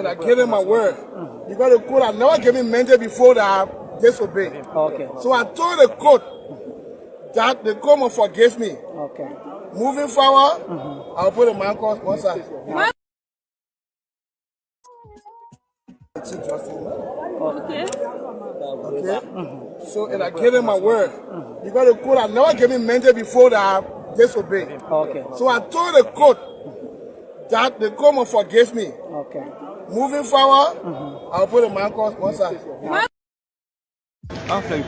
and I gave him my word. Because the court had never given me mandate before that I disobeyed. Okay. So I told the court that the court must forgive me. Okay. Moving forward, I'll put a man called one side. Okay. Okay? So, and I gave him my word. Because the court had never given me mandate before that I disobeyed. Okay. So I told the court that the court must forgive me. Okay. Moving forward, I'll put a man called one side. Welcome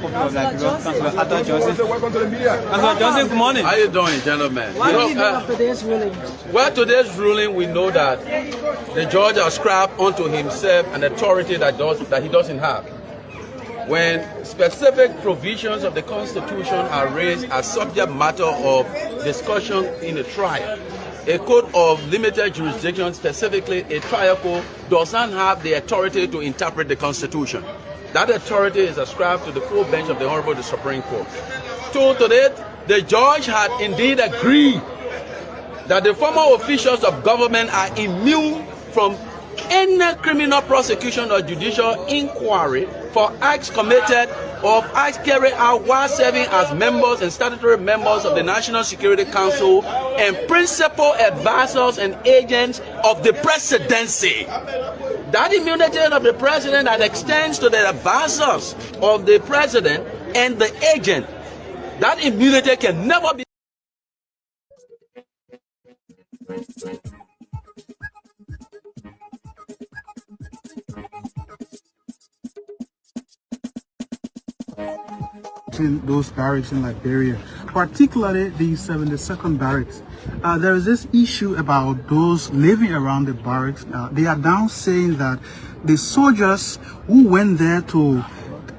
to the media. Councillor Johnson, good morning. How are you doing, gentlemen? What do you know of today's ruling? Well, today's ruling, we know that the judge has scrapped onto himself an authority that he doesn't have. When specific provisions of the Constitution are raised as subject matter of discussion in a trial, a court of limited jurisdiction, specifically a trial court, does not have the authority to interpret the Constitution. That authority is ascribed to the full bench of the Honorable Supreme Court. To date, the judge had indeed agreed that the former officials of government are immune from any criminal prosecution or judicial inquiry for acts committed or acts carried out while serving as members and statutory members of the National Security Council and principal advisors and agents of the presidency. That immunity of the president that extends to the advisors of the president and the agent, that immunity can never be. In those barracks in Liberia, particularly the 72nd barracks. There is this issue about those living around the barracks. They are now saying that the soldiers who went there to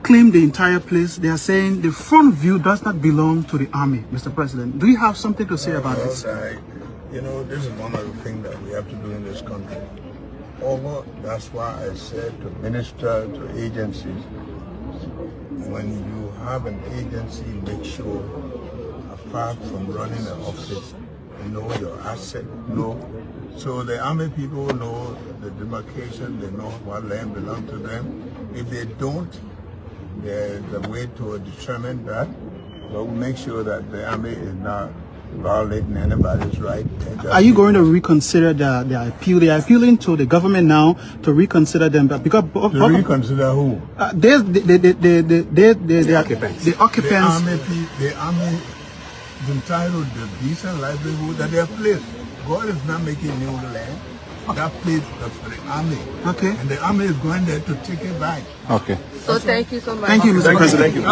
claim the entire place, they are saying the front view does not belong to the army. Mr. President, do you have something to say about this? You know, this is one of the things that we have to do in this country. That's why I said to minister to agencies, when you have an agency, make sure, apart from running an office, you know your asset, so the army people know the demarcation, they know what land belongs to them. If they don't, there's a way to determine that, but we'll make sure that the army is not violating anybody's right. Are you going to reconsider the appeal? They are appealing to the government now to reconsider them, but because reconsider who? The occupants. The army is entitled to decent livelihood that they have placed. God is not making new land. That place is for the army. Okay. And the army is going there to take it back. Okay. So thank you so much. Thank you, Mr. President. Thank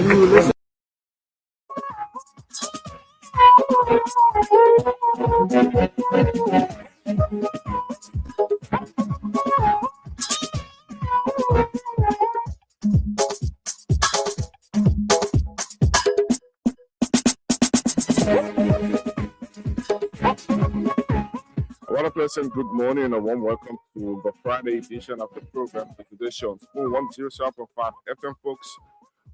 you. What a pleasant good morning and a warm welcome to the Friday edition of the program. Today's show on Spoon 107.5 FM, folks.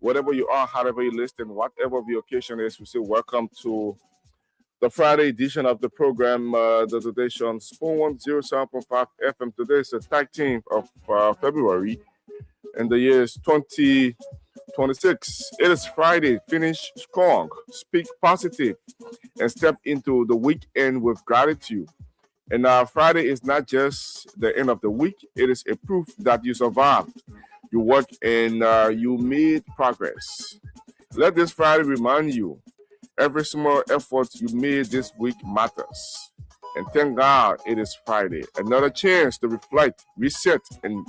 Wherever you are, however you listen, whatever the occasion is, we say welcome to the Friday edition of the program. The Today Show on Spoon 107.5 FM. Today is the 13th of February, and the year is 2026. It is Friday. Finish strong, speak positive, and step into the weekend with gratitude. And Friday is not just the end of the week. It is a proof that you survived. You worked and you made progress. Let this Friday remind you, every small effort you made this week matters. And thank God it is Friday. Another chance to reflect, reset, and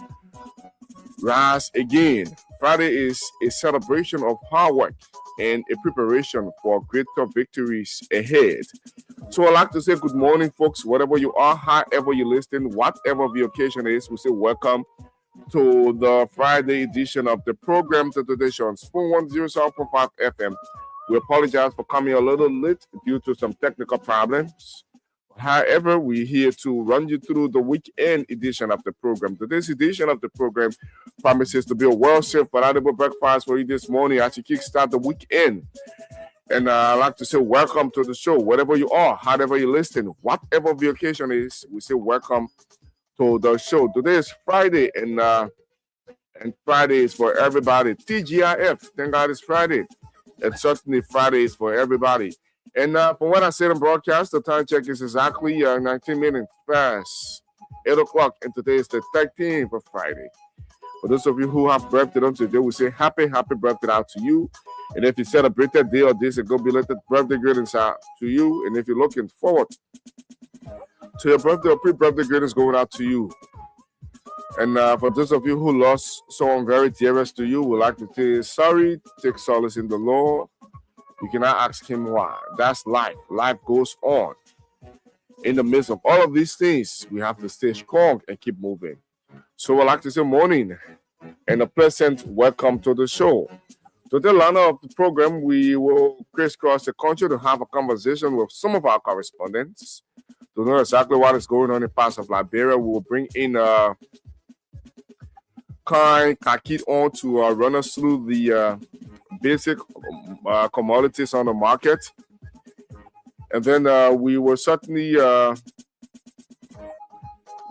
rise again. Friday is a celebration of hard work and a preparation for greater victories ahead. So I'd like to say good morning, folks, wherever you are, however you listen, whatever the occasion is, we say welcome to the Friday edition of the program. To Today Show on Spoon 107.5 FM. We apologize for coming a little late due to some technical problems. However, we're here to run you through the weekend edition of the program. Today's edition of the program promises to be a well-served, palatable breakfast for you this morning as you kickstart the weekend. And I'd like to say welcome to the show, wherever you are, however you listen, whatever the occasion is, we say welcome to the show. Today is Friday, and Friday is for everybody. TGIF, thank God it's Friday. And certainly Friday is for everybody. And from what I said in broadcast, the time check is exactly 19 minutes past 8 o'clock, and today is the 13th of Friday. For those of you who have birthday on today, we say happy birthday out to you. And if you celebrated day or days ago, belated birthday greetings out to you. And if you're looking forward to your birthday or pre-birthday greetings going out to you. And for those of you who lost someone very dearest to you, we'd like to say sorry, take solace in the Lord. You cannot ask him why. That's life. Life goes on. In the midst of all of these things, we have to stay strong and keep moving. So I'd like to say morning and a pleasant welcome to the show. To the lineup of the program, we will crisscross the country to have a conversation with some of our correspondents to know exactly what is going on in parts of Liberia. We will bring in Kai Kakit on to run us through the basic commodities on the market. And then we will certainly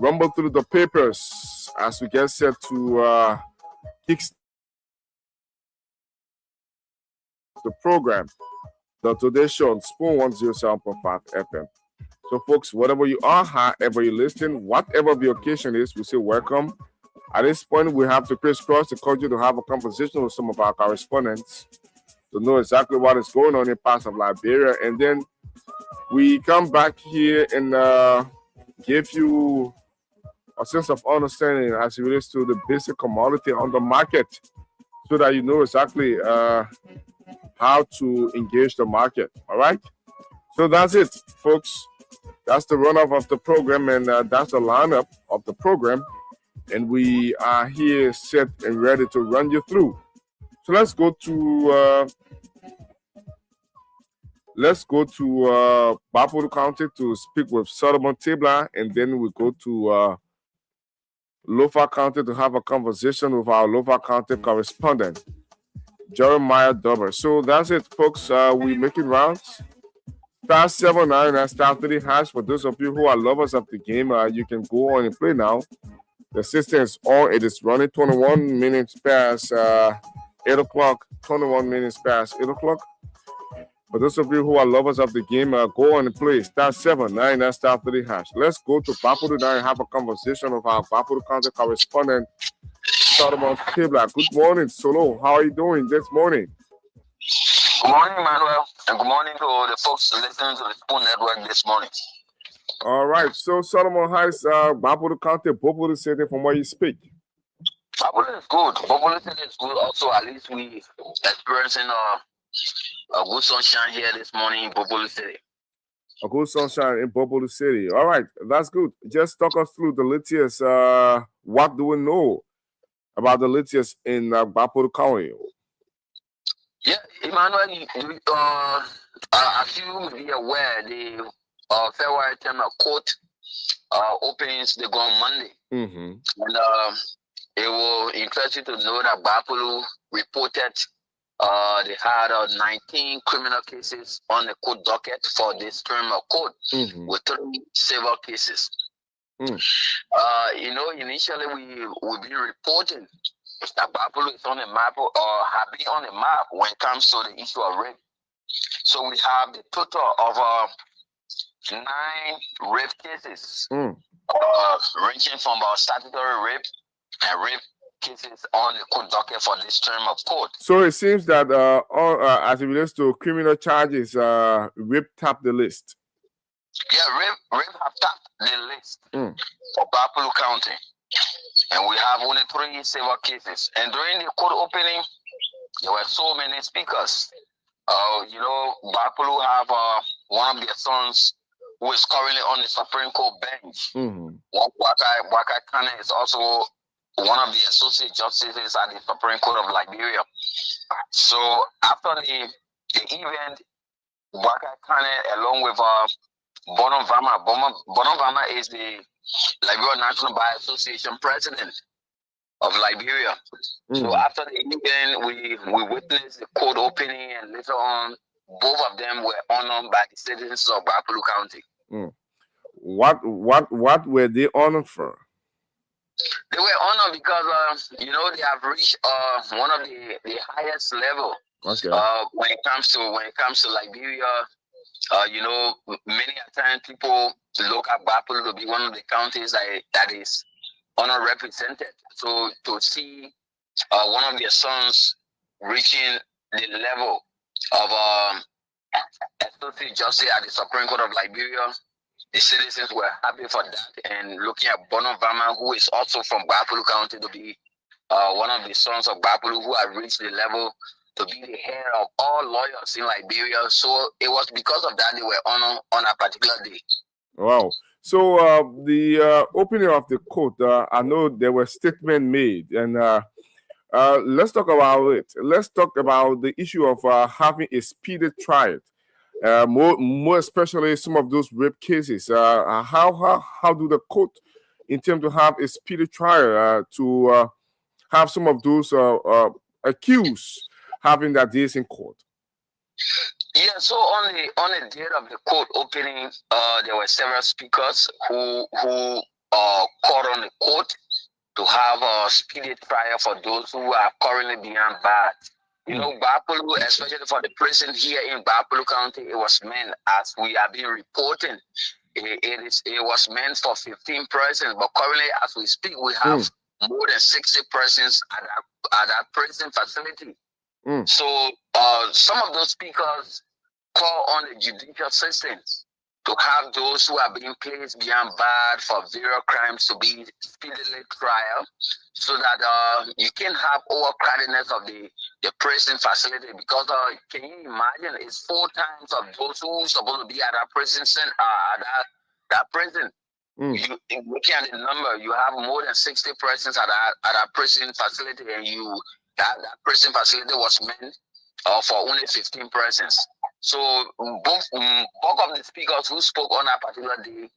rumble through the papers as we get set to kick the program, the Today Show on Spoon 107.5 FM. So, folks, whatever you are, however you listen, whatever the occasion is, we say welcome. At this point, we have to crisscross the country to have a conversation with some of our correspondents to know exactly what is going on in parts of Liberia. And then we come back here and give you a sense of understanding as it relates to the basic commodity on the market so that you know exactly how to engage the market. All right? So that's it, folks. That's the run-up of the program, and that's the lineup of the program. And we are here set and ready to run you through. So let's go to Bapuru County to speak with Solomon Tibla, and then we go to Lofa County to have a conversation with our Lofa County correspondent, Jeremiah Dober. So that's it, folks. We're making rounds. Star 79 and star 3 hash. For those of you who are lovers of the game, you can go on and play now. The system is on. It is running 21 minutes past 8 o'clock. 21 minutes past 8 o'clock. For those of you who are lovers of the game, go on and play star 79 and star 3 hash. Let's go to Bapuru now and have a conversation with our Bapuru County correspondent, Solomon Tibla. Good morning, Solo. How are you doing this morning? Good morning, Manuel, and good morning to the folks listening to the Spoon Network this morning. All right. So, Solomon, how is Bapuru County, Bapuru City, from where you speak? Bapuru is good. Bapuru City is good. Also, at least we experiencing a good sunshine here this morning in Bapuru City. A good sunshine in Bapuru City. All right. That's good. Just talk us through the latest. What do we know about the latest in Bapuru County? Yeah, Emmanuel, as you may be aware, the February 10 court opens the go on Monday. Mm-hmm. And it will interest you to know that Bapuru reported they had 19 criminal cases on the court docket for this term of court, mm-hmm. with 3 civil cases. Mm. Initially we've been reporting that Bapuru is on the map or have been on the map when it comes to the issue of rape. So we have the total of 9 rape cases, ranging from statutory rape and rape cases on the court docket for this term of court. So it seems that as it relates to criminal charges, rape tapped the list. Yeah, rape have tapped the list for Bapuru County. And we have only 3 civil cases. And during the court opening, there were so many speakers. Bapuru have one of their sons who is currently on the Supreme Court bench. Mm-hmm. Waka Kane is also one of the associate justices at the Supreme Court of Liberia. So after the event, Waka Kane, along with Bono Vama is the Liberia National Bar Association president of Liberia. So after the event, we witnessed the court opening, and later on both of them were honored by the citizens of Bapulu County. What were they honored for? They were honored because they have reached one of the highest level. Okay. When it comes to Liberia, many a time people look at Bapulu to be one of the counties that is underrepresented. So to see one of their sons reaching the level of associate justice at the Supreme Court of Liberia, the citizens were happy for that. And looking at Bono Varma, who is also from Bapulu County, to be one of the sons of Bapulu who had reached the level to be the head of all lawyers in Liberia. So it was because of that they were honored on a particular day. Wow. So the opening of the court, I know there were statements made, and let's talk about it. Let's talk about the issue of having a speedy trial. More especially some of those rape cases. How do the court intend to have a speedy trial to have some of those accused having their days in court? Yeah, so on the date of the court opening, there were several speakers who called on the court to have a speedy trial for those who are currently behind bars. Bapulu, especially for the prison here in Bapulu County, it was meant, as we have been reporting, it was meant for 15 persons, but currently, as we speak, we have more than 60 persons at that prison facility. So some of those speakers call on the judicial system to have those who are being placed behind bars for various crimes to be speedily trial, so that you can have overcrowdedness of the prison facility. Because can you imagine, it's 4 times of those who are supposed to be at that prison that prison. You looking at the number, you have more than 60 persons at that prison facility, and that prison facility was meant for only 15 persons. So both of the speakers who spoke on that particular day,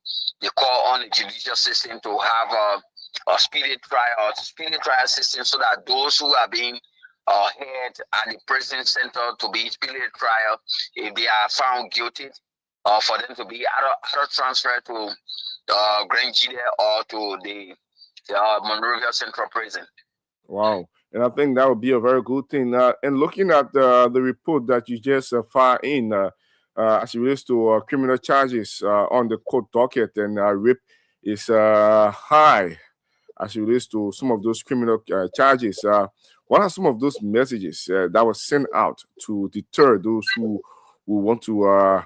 they call on the judicial system to have a speedy trial system, so that those who are being held at the prison center to be speedy trial, if they are found guilty, for them to be either transferred to Grand Gide or to the Monrovia Central Prison. Wow. And I think that would be a very good thing. And looking at the report that you just filed in, as it relates to criminal charges on the court docket, and rape is high as it relates to some of those criminal charges. What are some of those messages that were sent out to deter those who want to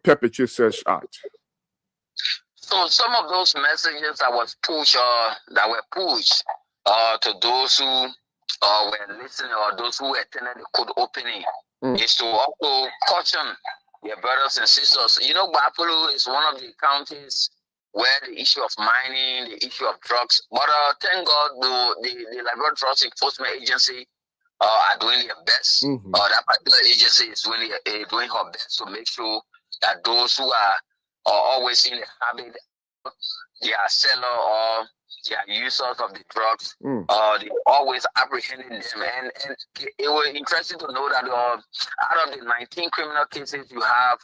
perpetrate such act? So some of those messages that were pushed to those who were listening, or those who attended the court opening, is to also caution their brothers and sisters. Bapulu is one of the counties where the issue of mining, the issue of drugs, but thank God the Liberia Drugs Enforcement Agency are doing their best. That particular agency is doing her best to make sure that those who are always in the habit, they are seller or they are users of the drugs, they always apprehending them. And it was interesting to know that out of the 19 criminal cases, you have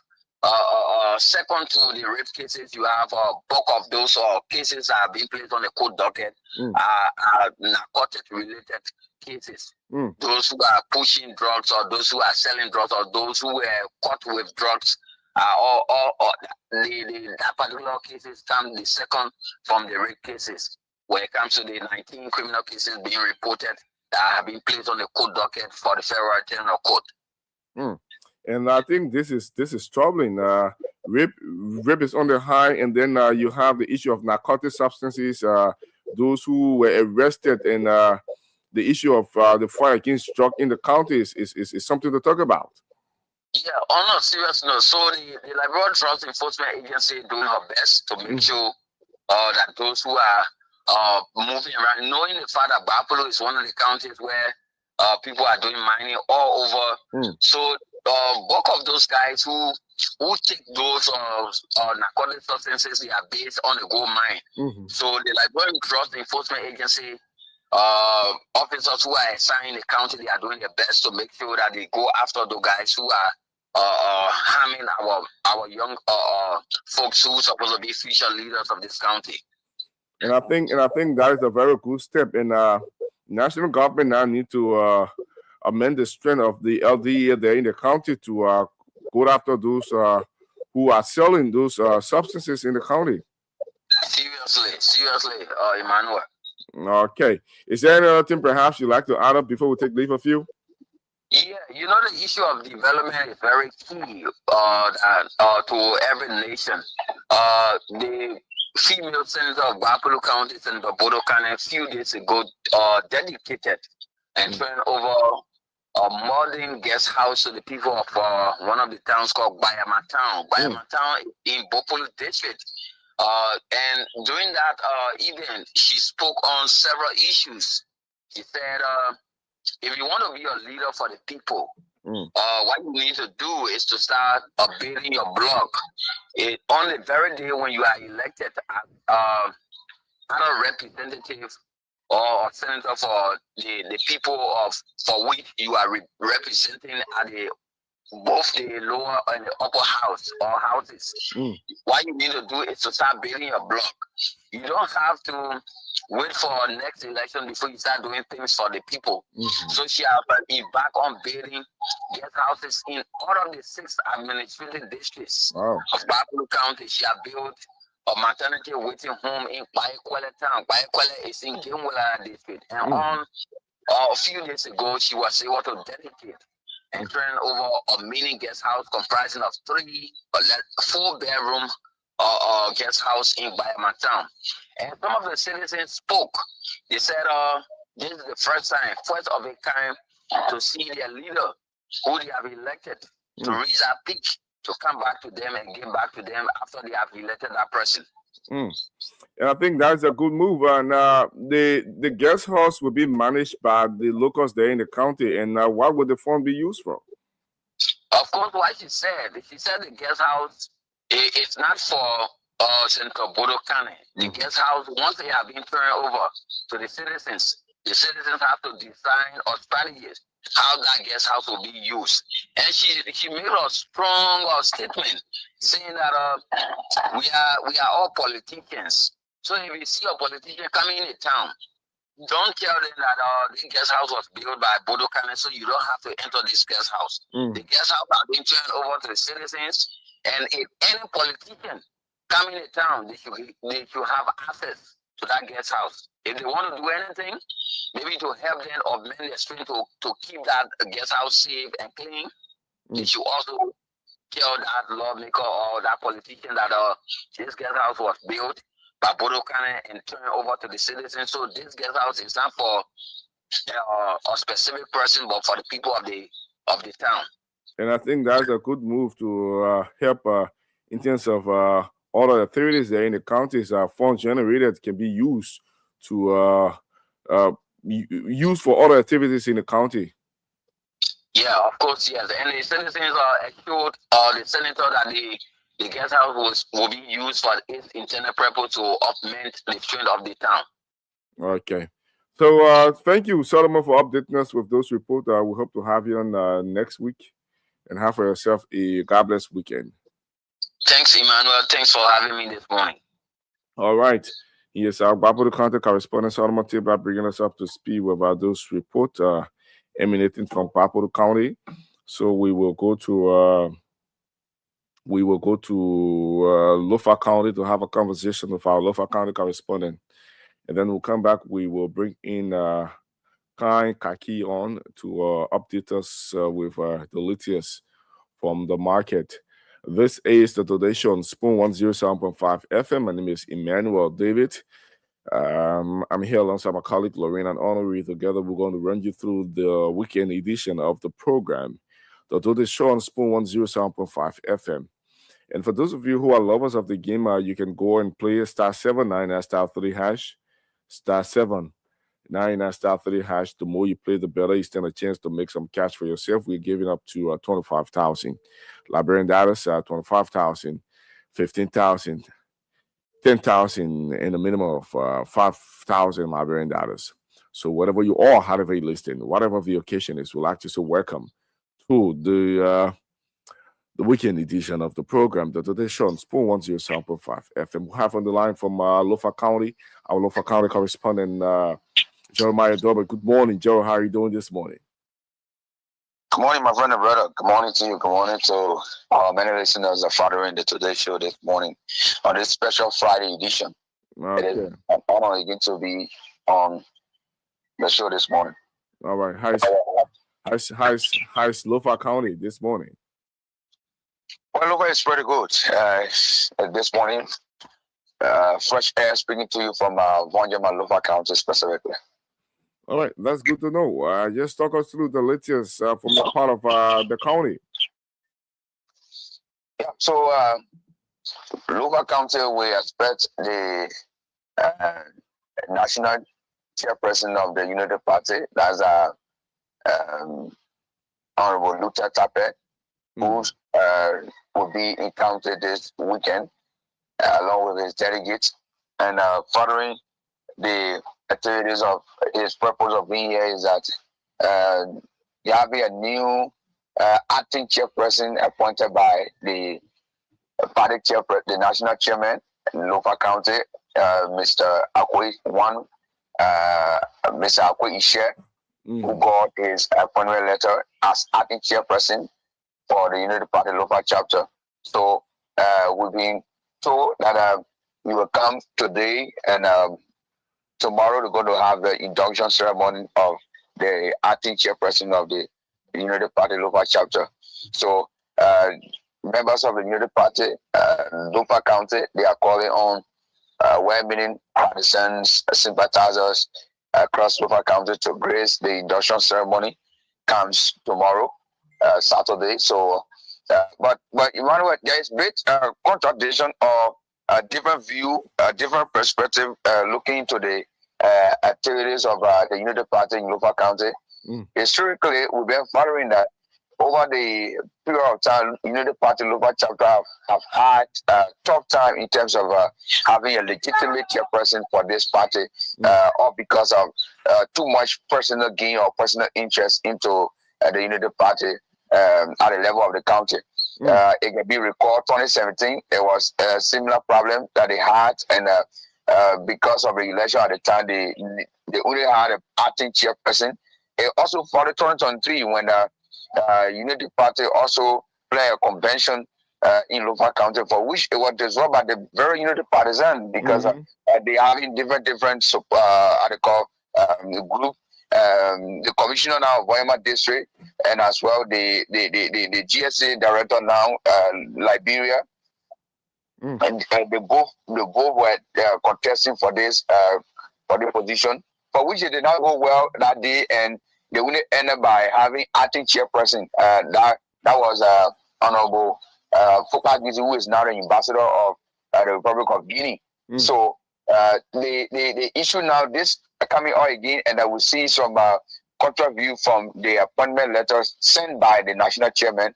second to the rape cases, you have bulk of those cases that are being placed on the court docket are narcotic related cases. Those who are pushing drugs, or those who are selling drugs, or those who were caught with drugs, that particular cases come the second from the rape cases. When it comes to the 19 criminal cases being reported that have been placed on the court docket for the Federal General Court. And I think this is troubling. Rape is on the high, and then you have the issue of narcotic substances. Those who were arrested, and the issue of the fight against drug in the county is something to talk about. Yeah, on a serious note, so the Liberia Drugs Enforcement Agency doing her best to make sure that those who are moving around, knowing the fact that Bapulu is one of the counties where people are doing mining all over. So bulk of those guys who take those narcotic substances, they are based on the gold mine. So the Liberia Drugs Enforcement Agency officers who are assigned the county, they are doing their best to make sure that they go after the guys who are harming our young folks who are supposed to be future leaders of this county. And I think that is a very good step. And national government now need to amend the strength of the LDA there in the county to go after those who are selling those substances in the county. Seriously, Emmanuel. Okay. Is there any other thing perhaps you'd like to add up before we take leave of you? Yeah, the issue of development is very key to every nation. The female senator of Bapulu County, Senator Bodo Kane, a few days ago, dedicated and turned over a modern guest house to the people of one of the towns called Bayama Town. Bayama Town in Bopulu District. And during that event, she spoke on several issues. She said, if you want to be a leader for the people, what you need to do is to start building your block. On the very day when you are elected as a representative or a senator for the people for which you are representing at both the lower and the upper house or houses. What you need to do is to start building your block. You don't have to wait for next election before you start doing things for the people. So she has been back on building guest houses in all of the 6 administrative districts of Bapulu County. She has built a maternity waiting home in Payekwele Town. Payekwele is in Genwela district. And on a few days ago, she was able to dedicate and turn over a mini guest house comprising of 4-bedroom guest house in Bayama Town. And some of the citizens spoke. They said this is the first of a kind to see their leader who they have elected to reach that peak, to come back to them and give back to them after they have elected that person. And I think that's a good move. And the guest house will be managed by the locals there in the county. And what would the fund be used for? Of course, what she said the guest house is not for Senator Bodo Kane. The guest house, once they have been turned over to the citizens have to design a strategy how that guest house will be used. And she made a strong statement saying that we are all politicians. So if you see a politician coming in town, don't tell them that the guest house was built by Bodo Kane, so you don't have to enter this guest house. The guest house has been turned over to the citizens, and if any politician coming in town, they should have access to that guest house. If they want to do anything, maybe to help them augment their strength to keep that guest house safe and clean, they should also tell that lawmaker or that politician that this guest house was built by Bodo Kane and turned over to the citizens. So this guest house is not for a specific person, but for the people of the town. And I think that's a good move to help in terms of all the authorities there in the counties. Funds generated can be used to use for other activities in the county. Yeah, of course, yes. And the citizens assured the senator that the guest house will be used for its intended purpose to augment the strength of the town. Okay. So thank you, Solomon, for updating us with those reports. We hope to have you on next week, and have for yourself a God bless weekend. Thanks, Emmanuel. Thanks for having me this morning. All right. Yes, our Bapulu County correspondent Solomon Tibra bringing us up to speed with those reports emanating from Bapulu County. So we will go to Lofa County to have a conversation with our Lofa County correspondent, and then we'll come back. We will bring in Kai Kaki on to update us with the latest from the market. This is the Today Show on Spoon 107.5 FM. My name is Emmanuel David. I'm here alongside my colleague Lorena and Honorary. Together, we're going to run you through the weekend edition of the program, the Today Show on Spoon 107.5 FM. And for those of you who are lovers of the game, you can go and play *79 *3 hash, *7 99 *3 hash. The more you play, the better you stand a chance to make some cash for yourself. We're giving up to 25,000 Liberian dollars, 25,000, 15,000, 10,000, and a minimum of 5,000 Liberian dollars. So whatever you are, however you listen, whatever the occasion is, we'd like to say welcome to the the weekend edition of the program, the Today Show on Spoon 107.5 FM. We have on the line from Lofa County, our Lofa County correspondent, Jeremiah Dober. Good morning, Joe. How are you doing this morning? Good morning, my friend and brother. Good morning to you. Good morning to many listeners that are following the Today Show this morning on this special Friday edition. Okay. It is an honor again to be on the show this morning. All right. How's Lofa County this morning? Well, Lofa is pretty good. This morning, fresh air speaking to you from Vonjama, Lofa County specifically. All right, that's good to know. Just talk us through the latest from the part of the county. Yeah, so Lofa County, we expect the national chairperson of the United Party, that's Honorable Luther Tappe, who will be in county this weekend, along with his delegates, and following the activities of his purpose of being here is that there will be a new acting chairperson appointed by the party chairperson, the national chairman in Lofa County, Mr. Akwe Mr. Akwe Ishe, who got his appointment letter as acting chairperson for the United Party Lofa chapter. So we've been told that we will come today, and tomorrow we're going to have the induction ceremony of the acting chairperson of the United Party Lofa chapter. So members of the United Party, Lofa County, they are calling on well-meaning partisans, sympathizers across Lofa County to grace the induction ceremony. Comes tomorrow, Saturday. So, but Emmanuel, there is great contradiction or a different view, a different perspective looking into the activities of the United Party in Lofa County. Historically, we've been following that over the period of time, United Party Lofa chapter have had a tough time in terms of having a legitimate chairperson for this party, or because of too much personal gain or personal interest into the United Party at the level of the county. It can be recalled 2017, there was a similar problem that they had, and because of the election at the time, they only had an acting chairperson. It also for the 2023 when Unity Party also played a convention in Lofa County, for which it was dissolved by the very Unity Partisan because they having different how they call group. The commissioner now of Voyama District, and as well the GSA director now, Liberia, and they both were contesting for this for the position, for which it did not go well that day, and they only ended by having acting chairperson. That was Honorable Foka Gizi, who is now the ambassador of the Republic of Guinea. So the issue now, this coming out again, and I will see some contra view from the appointment letters sent by the national chairman.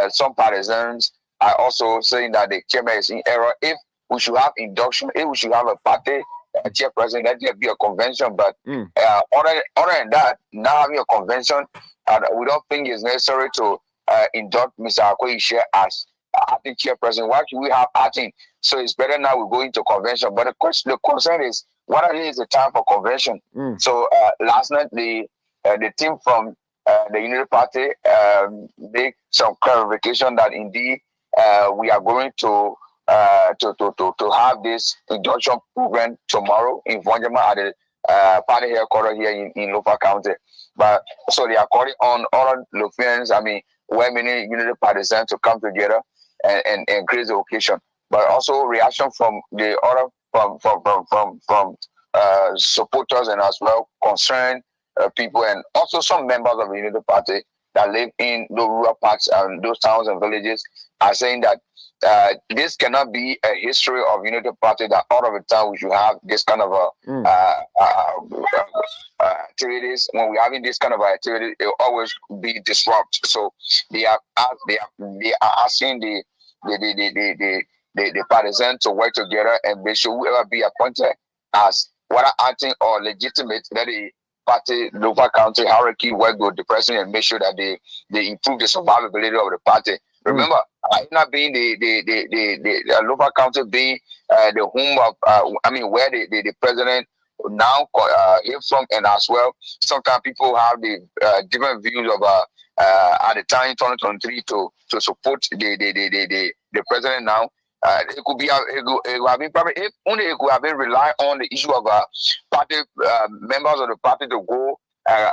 Some partisans are also saying that the chairman is in error. If we should have induction, if we should have a party chairperson, let there be a convention. But other than that, now having a convention, we don't think it's necessary to induct Mr. Akwe Ishe as acting chairperson. Why should we have acting? So it's better now we go into convention. But the concern is, what is the time for convention? So last night the team from the Unity Party made some clarification that indeed we are going to have this induction program tomorrow in Vonjama at the party headquarters here in Lofa County. But so they are calling on all Lofians, well-meaning Unity partisans to come together and grace the occasion. But also reaction from the other from supporters and as well concerned people, and also some members of the Unity Party that live in the rural parts and those towns and villages are saying that this cannot be a history of Unity Party, that all of the time we should have this kind of activities. When we're having this kind of activity, it will always be disrupted. So they are asking the partisans to work together and make sure whoever be appointed as whether acting or legitimate, that the party, local county hierarchy work with the president and make sure that they improve the survivability of the party. Remember, not being the local council being the home of, where the president now hail from, and as well, sometimes people have the different views of at the time 2023 to support the president now. It could be it could have been probably if only it could have been rely on the issue of party members of the party to go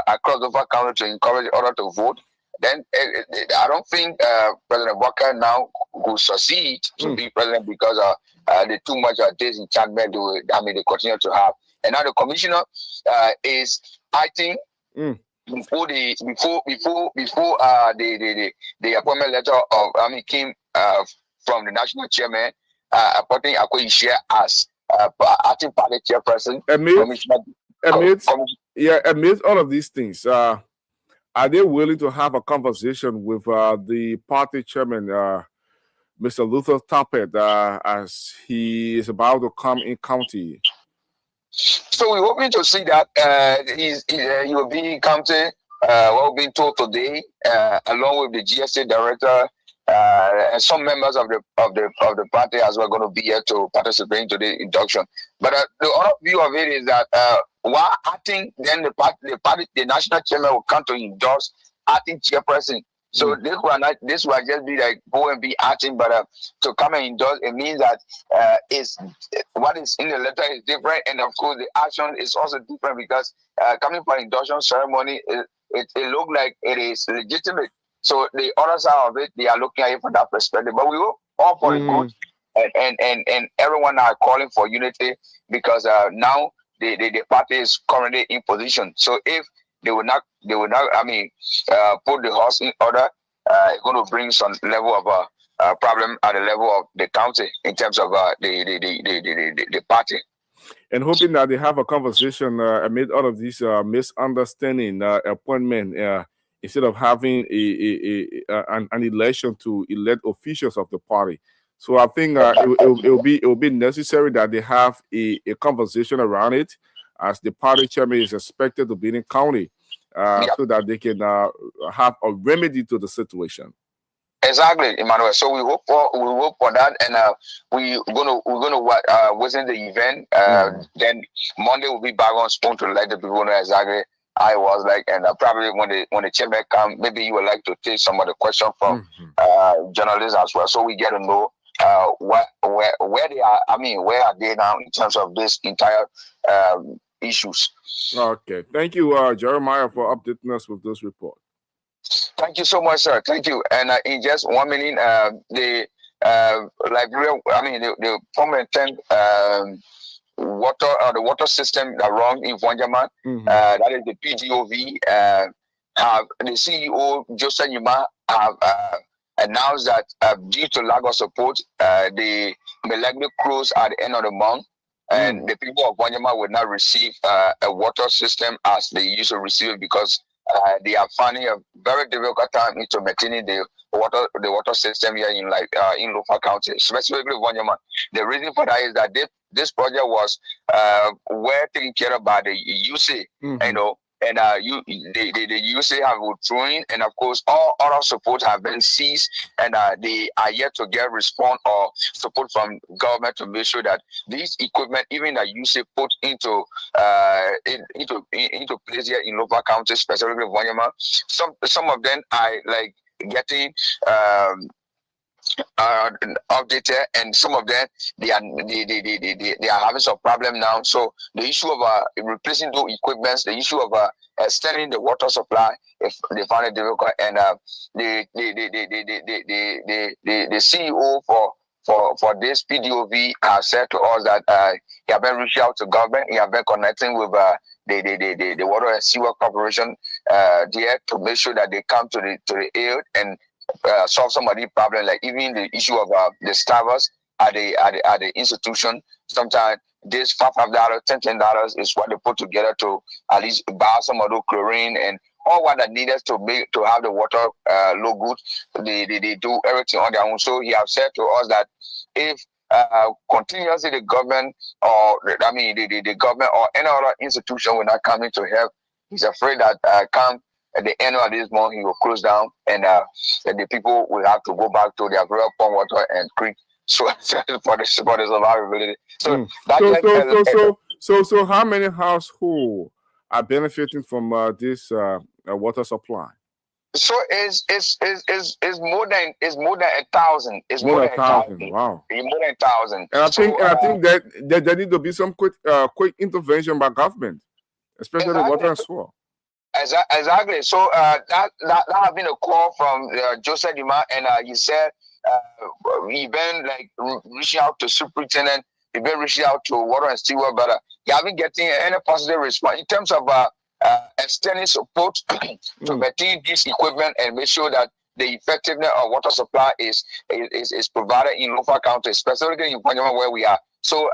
across the county to encourage others to vote. Then I don't think President Walker now will succeed to be president because the too much disenchantment they continue to have. And now the commissioner is, I think, before the appointment letter of came from the national chairman appointing Akwe Ishia as acting party chairperson. Amidst all of these things, are they willing to have a conversation with the party chairman, Mr. Luther Tappert, as he is about to come in county? So we're hoping to see that he will be in county. What we've been told today, along with the GSA director and some members of the party as well, going to be here to participate in today's induction. But the other view of it is that while acting, then the national chairman will come to endorse acting chairperson. So this will just be like go and be acting, but to come and endorse, it means that what is in the letter is different, and of course the action is also different because coming for endorsement ceremony, it looks like it is legitimate. So the other side of it, they are looking at it from that perspective. But we hope all for the good, and everyone are calling for unity because now the party is currently in position. So if they will not, put the house in order, it's going to bring some level of problem at the level of the county in terms of the party. And hoping that they have a conversation amid all of these misunderstanding appointment instead of having an election to elect officials of the party. So I think it will be necessary that they have a conversation around it, as the party chairman is expected to be in county, so that they can have a remedy to the situation. Exactly, Emmanuel. So we hope for that, and we're gonna visit the event. Then Monday we'll be back on Spoon to let the people know exactly how it was like, and probably when the chairman come, maybe you would like to take some of the questions from journalists as well, so we get to know where they are. Where are they now in terms of this entire issues? Okay, thank you, Jeremiah, for updating us with this report. Thank you so much, sir. Thank you. And in just 1 minute, the Liberia, the permanent the water system that runs in Wanjaman, that is the PGOV. Have the CEO Joseph Nyuma have announced that due to lack of support, the may likely close at the end of the month. And the people of Wanjaman will not receive a water system as they used to receive it because they are finding a very difficult time into maintaining the water system here in Lofa County, specifically Wanjaman. The reason for that is that this project was well taken care of by the UC, and the UC have withdrawn, and of course all other support have been seized, and they are yet to get response or support from government to make sure that these equipment, even that UC put into place here in Lofa County, specifically Wanjaman, some of them are like getting updated, and some of them they are having some problem now. So the issue of replacing those equipments, the issue of extending the water supply, if they find it difficult, and the CEO for this PDOV has said to us that he have been reaching out to government, he have been connecting with the Water and Sewer Corporation there to make sure that they come to the aid and solve some of the problems, like even the issue of the staffers at the institution. Sometimes this $5, $10 is what they put together to at least buy some of the chlorine and all what that needed to have the water look good. They do everything on their own. So he has said to us that if continuously the government or the government or any other institution will not come in to help, he's afraid that come at the end of this month, he will close down, and the people will have to go back to their real pond water and creek. So for the survivability. So So how many households are benefiting from this water supply? So it's more than 1,000. It's more than 1,000. Wow. More than 1,000. And I think that there need to be some quick intervention by government, especially exactly. water and soil. Exactly. So that has been a call from Joseph Dima, and he said he been like reaching out to superintendent, he been reaching out to water and steward, but he haven't getting any positive response in terms of extending support to maintain this equipment and make sure that the effectiveness of water supply is provided in Lofa County, specifically in Panjama where we are. So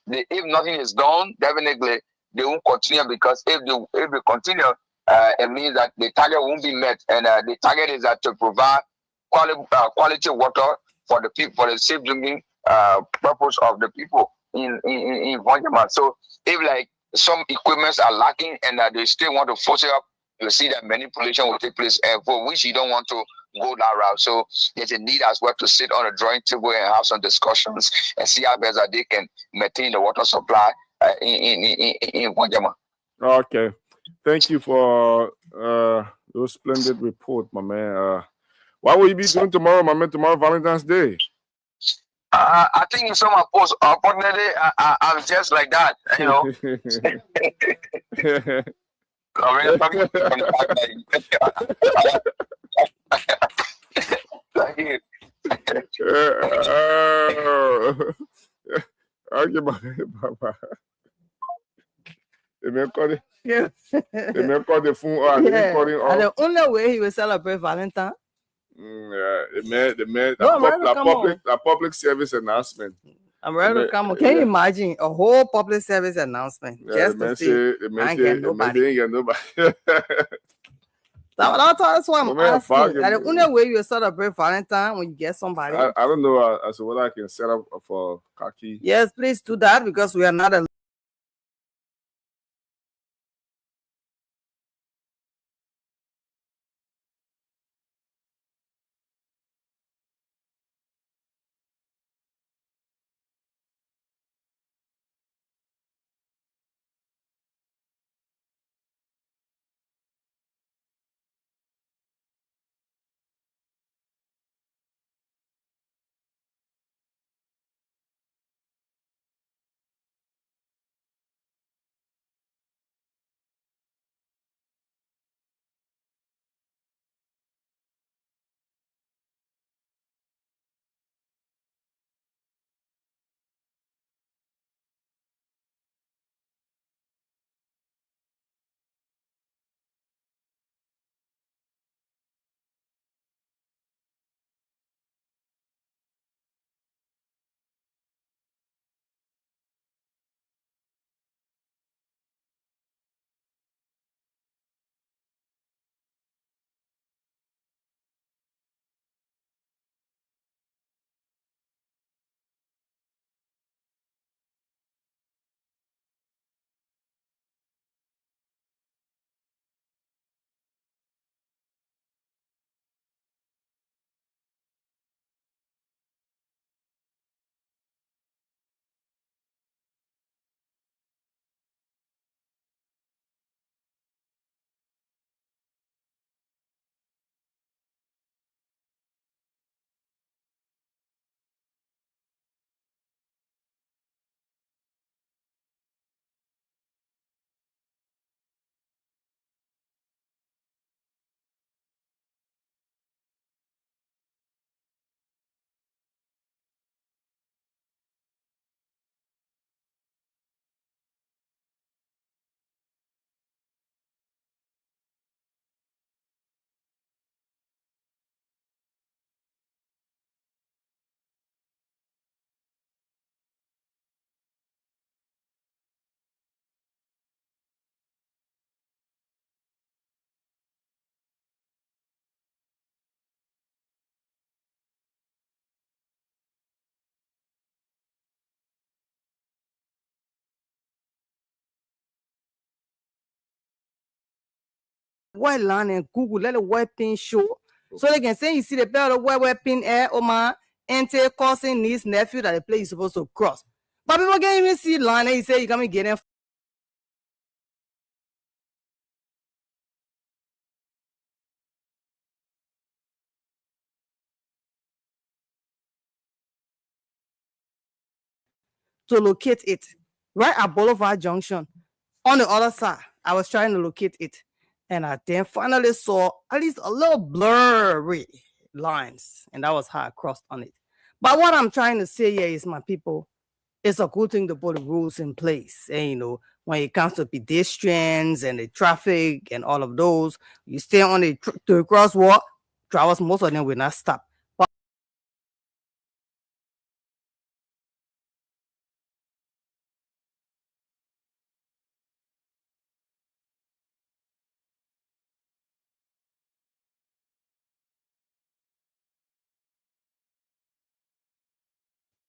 if nothing is done, definitely they won't continue, because if they continue, it means that the target won't be met, and the target is that to provide quality water for the people, for the safe drinking purpose of the people in Panjama. So if like some equipments are lacking and they still want to force it up, you see that manipulation will take place, and for which you don't want to go that route. So there's a need as well to sit on a drawing table and have some discussions and see how best that they can maintain the water supply in Panjama. Okay, thank you for those splendid report, my man. What will you be doing tomorrow, my man? Tomorrow, Valentine's Day. I think you saw my post. Unfortunately, I'm just like that, you know. Thank you. Okay, bye. They may call the phone. And the only way he will celebrate Valentine. The public service announcement. I'm ready to come. Can you imagine a whole public service announcement just to see? I ain't get nobody. That's why I'm asking. The only way you celebrate Valentine when you get somebody. I don't know as to whether I can set up for Kaki. Yes, please do that, because we are not a white line and Google, let the white pin show. So they can say you see the better white pin air or my auntie, cousin, niece, nephew that the place is supposed to cross. But people can't even see line and you say you come and get them. To locate it right at Boulevard Junction on the other side. I was trying to locate it, and I then finally saw at least a little blurry lines, and that was how I crossed on it. But what I'm trying to say here is, my people, it's a good thing to put the rules in place. And you know, when it comes to pedestrians and the traffic and all of those, you stay on the crosswalk, drivers, most of them will not stop.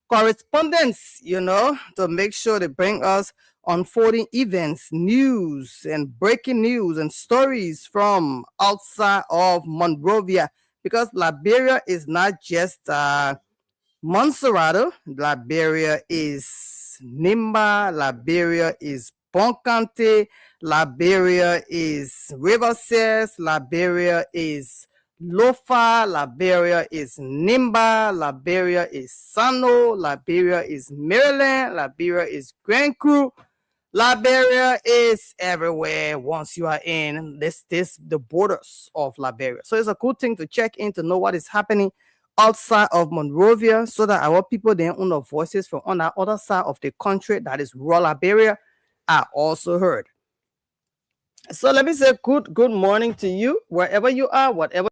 Correspondence, you know, to make sure they bring us unfolding events, news, and breaking news and stories from outside of Monrovia, because Liberia is not just Montserrat. Liberia is Nimba, Liberia is Boncante, Liberia is Riverses, Liberia is Lofa, Liberia is Nimba, Liberia is Sano, Liberia is Maryland, Liberia is Grand Cru. Liberia is everywhere once you are in the borders of Liberia. So it's a good thing to check in to know what is happening outside of Monrovia, so that our people then own the voices from on the other side of the country, that is rural Liberia, are also heard. So let me say good morning to you, wherever you are, whatever.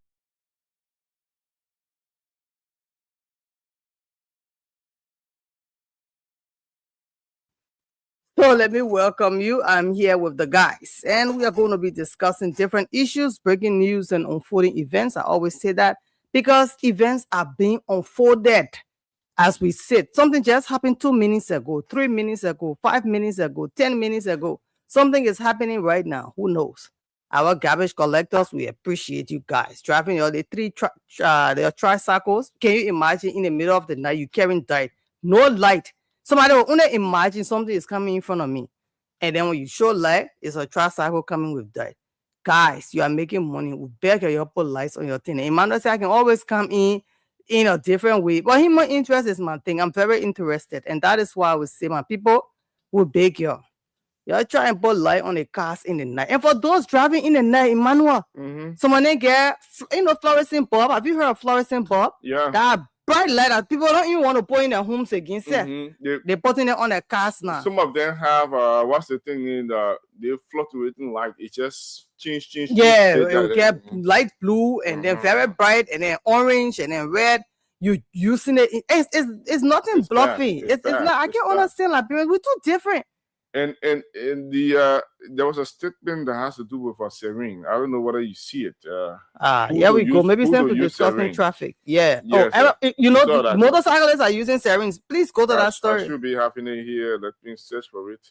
So let me welcome you. I'm here with the guys, and we are going to be discussing different issues, breaking news, and unfolding events. I always say that because events are being unfolded as we sit. Something just happened 2 minutes ago, 3 minutes ago, 5 minutes ago, 10 minutes ago. Something is happening right now. Who knows? Our garbage collectors, we appreciate you guys driving all the their tricycles. Can you imagine in the middle of the night you carrying dirt, no light? Somebody will only imagine something is coming in front of me, and then when you show light, it's a tricycle coming with dirt. Guys, you are making money. We beg you put lights on your thing. Emmanuel said I can always come in a different way, but human interest is my thing. I'm very interested, and that is why I would say, my people, we beg you. Y'all try and put light on the cars in the night. And for those driving in the night, Emmanuel, someone they get, fluorescent bulb. Have you heard of fluorescent bulb? Yeah. That bright light that people don't even want to put in their homes against it. They're putting it on their cars now. Some of them have what's the thing in they fluctuating light. It just change. Yeah, it will get light blue and then very bright and then orange and then red. You using it. It's nothing bluffy. It's not. I can't understand Liberians. We're too different. And the there was a statement that has to do with a serene. I don't know whether you see it. Here we go. Maybe time to discussing traffic. Yeah. Yes, you know, motorcyclists are using sirens. Please go to that story. I should be having it here. Let me search for it.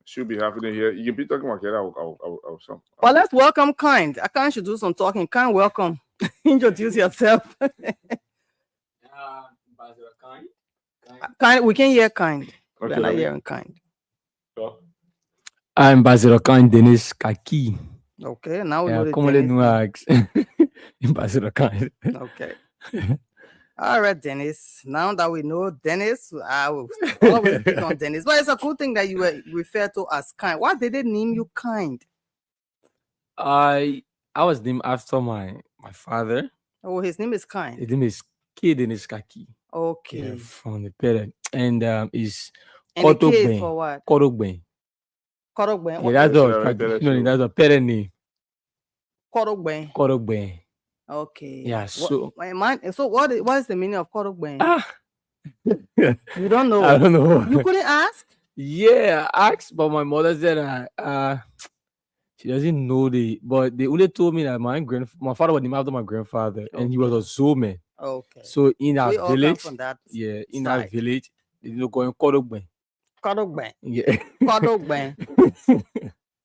Should be having it here. You can be talking about it. I'll some. Well, let's welcome Kind. Kind should do some talking. Kind, welcome. Introduce yourself. Kind, we can hear Kind. Okay, We're not hearing Kind. I'm Ambassador Kind Dennis Kaki. Okay, now we know the Comment Ambassador Kind. Okay. All right, Dennis. Now that we know Dennis, I will always pick on Dennis. But it's a cool thing that you were referred to as Kind. Why did they name you Kind? I was named after my father. Oh, his name is Kind. His name is K Dennis Kaki. Okay. Yeah, from the parent. And is and the K is for what? Korogben. Korogben. Yeah, that's a parent name. Korogben. Korogben. Okay. Yeah. So what is the meaning of Korogben? You don't know. I don't know. You couldn't ask? Yeah, I asked, but my mother said she doesn't know but they only told me that my father was named after my grandfather, and he was a Zoman. Okay. So in our village, in our village, they don't go in Korogben. Korogben. Yeah. Korogben.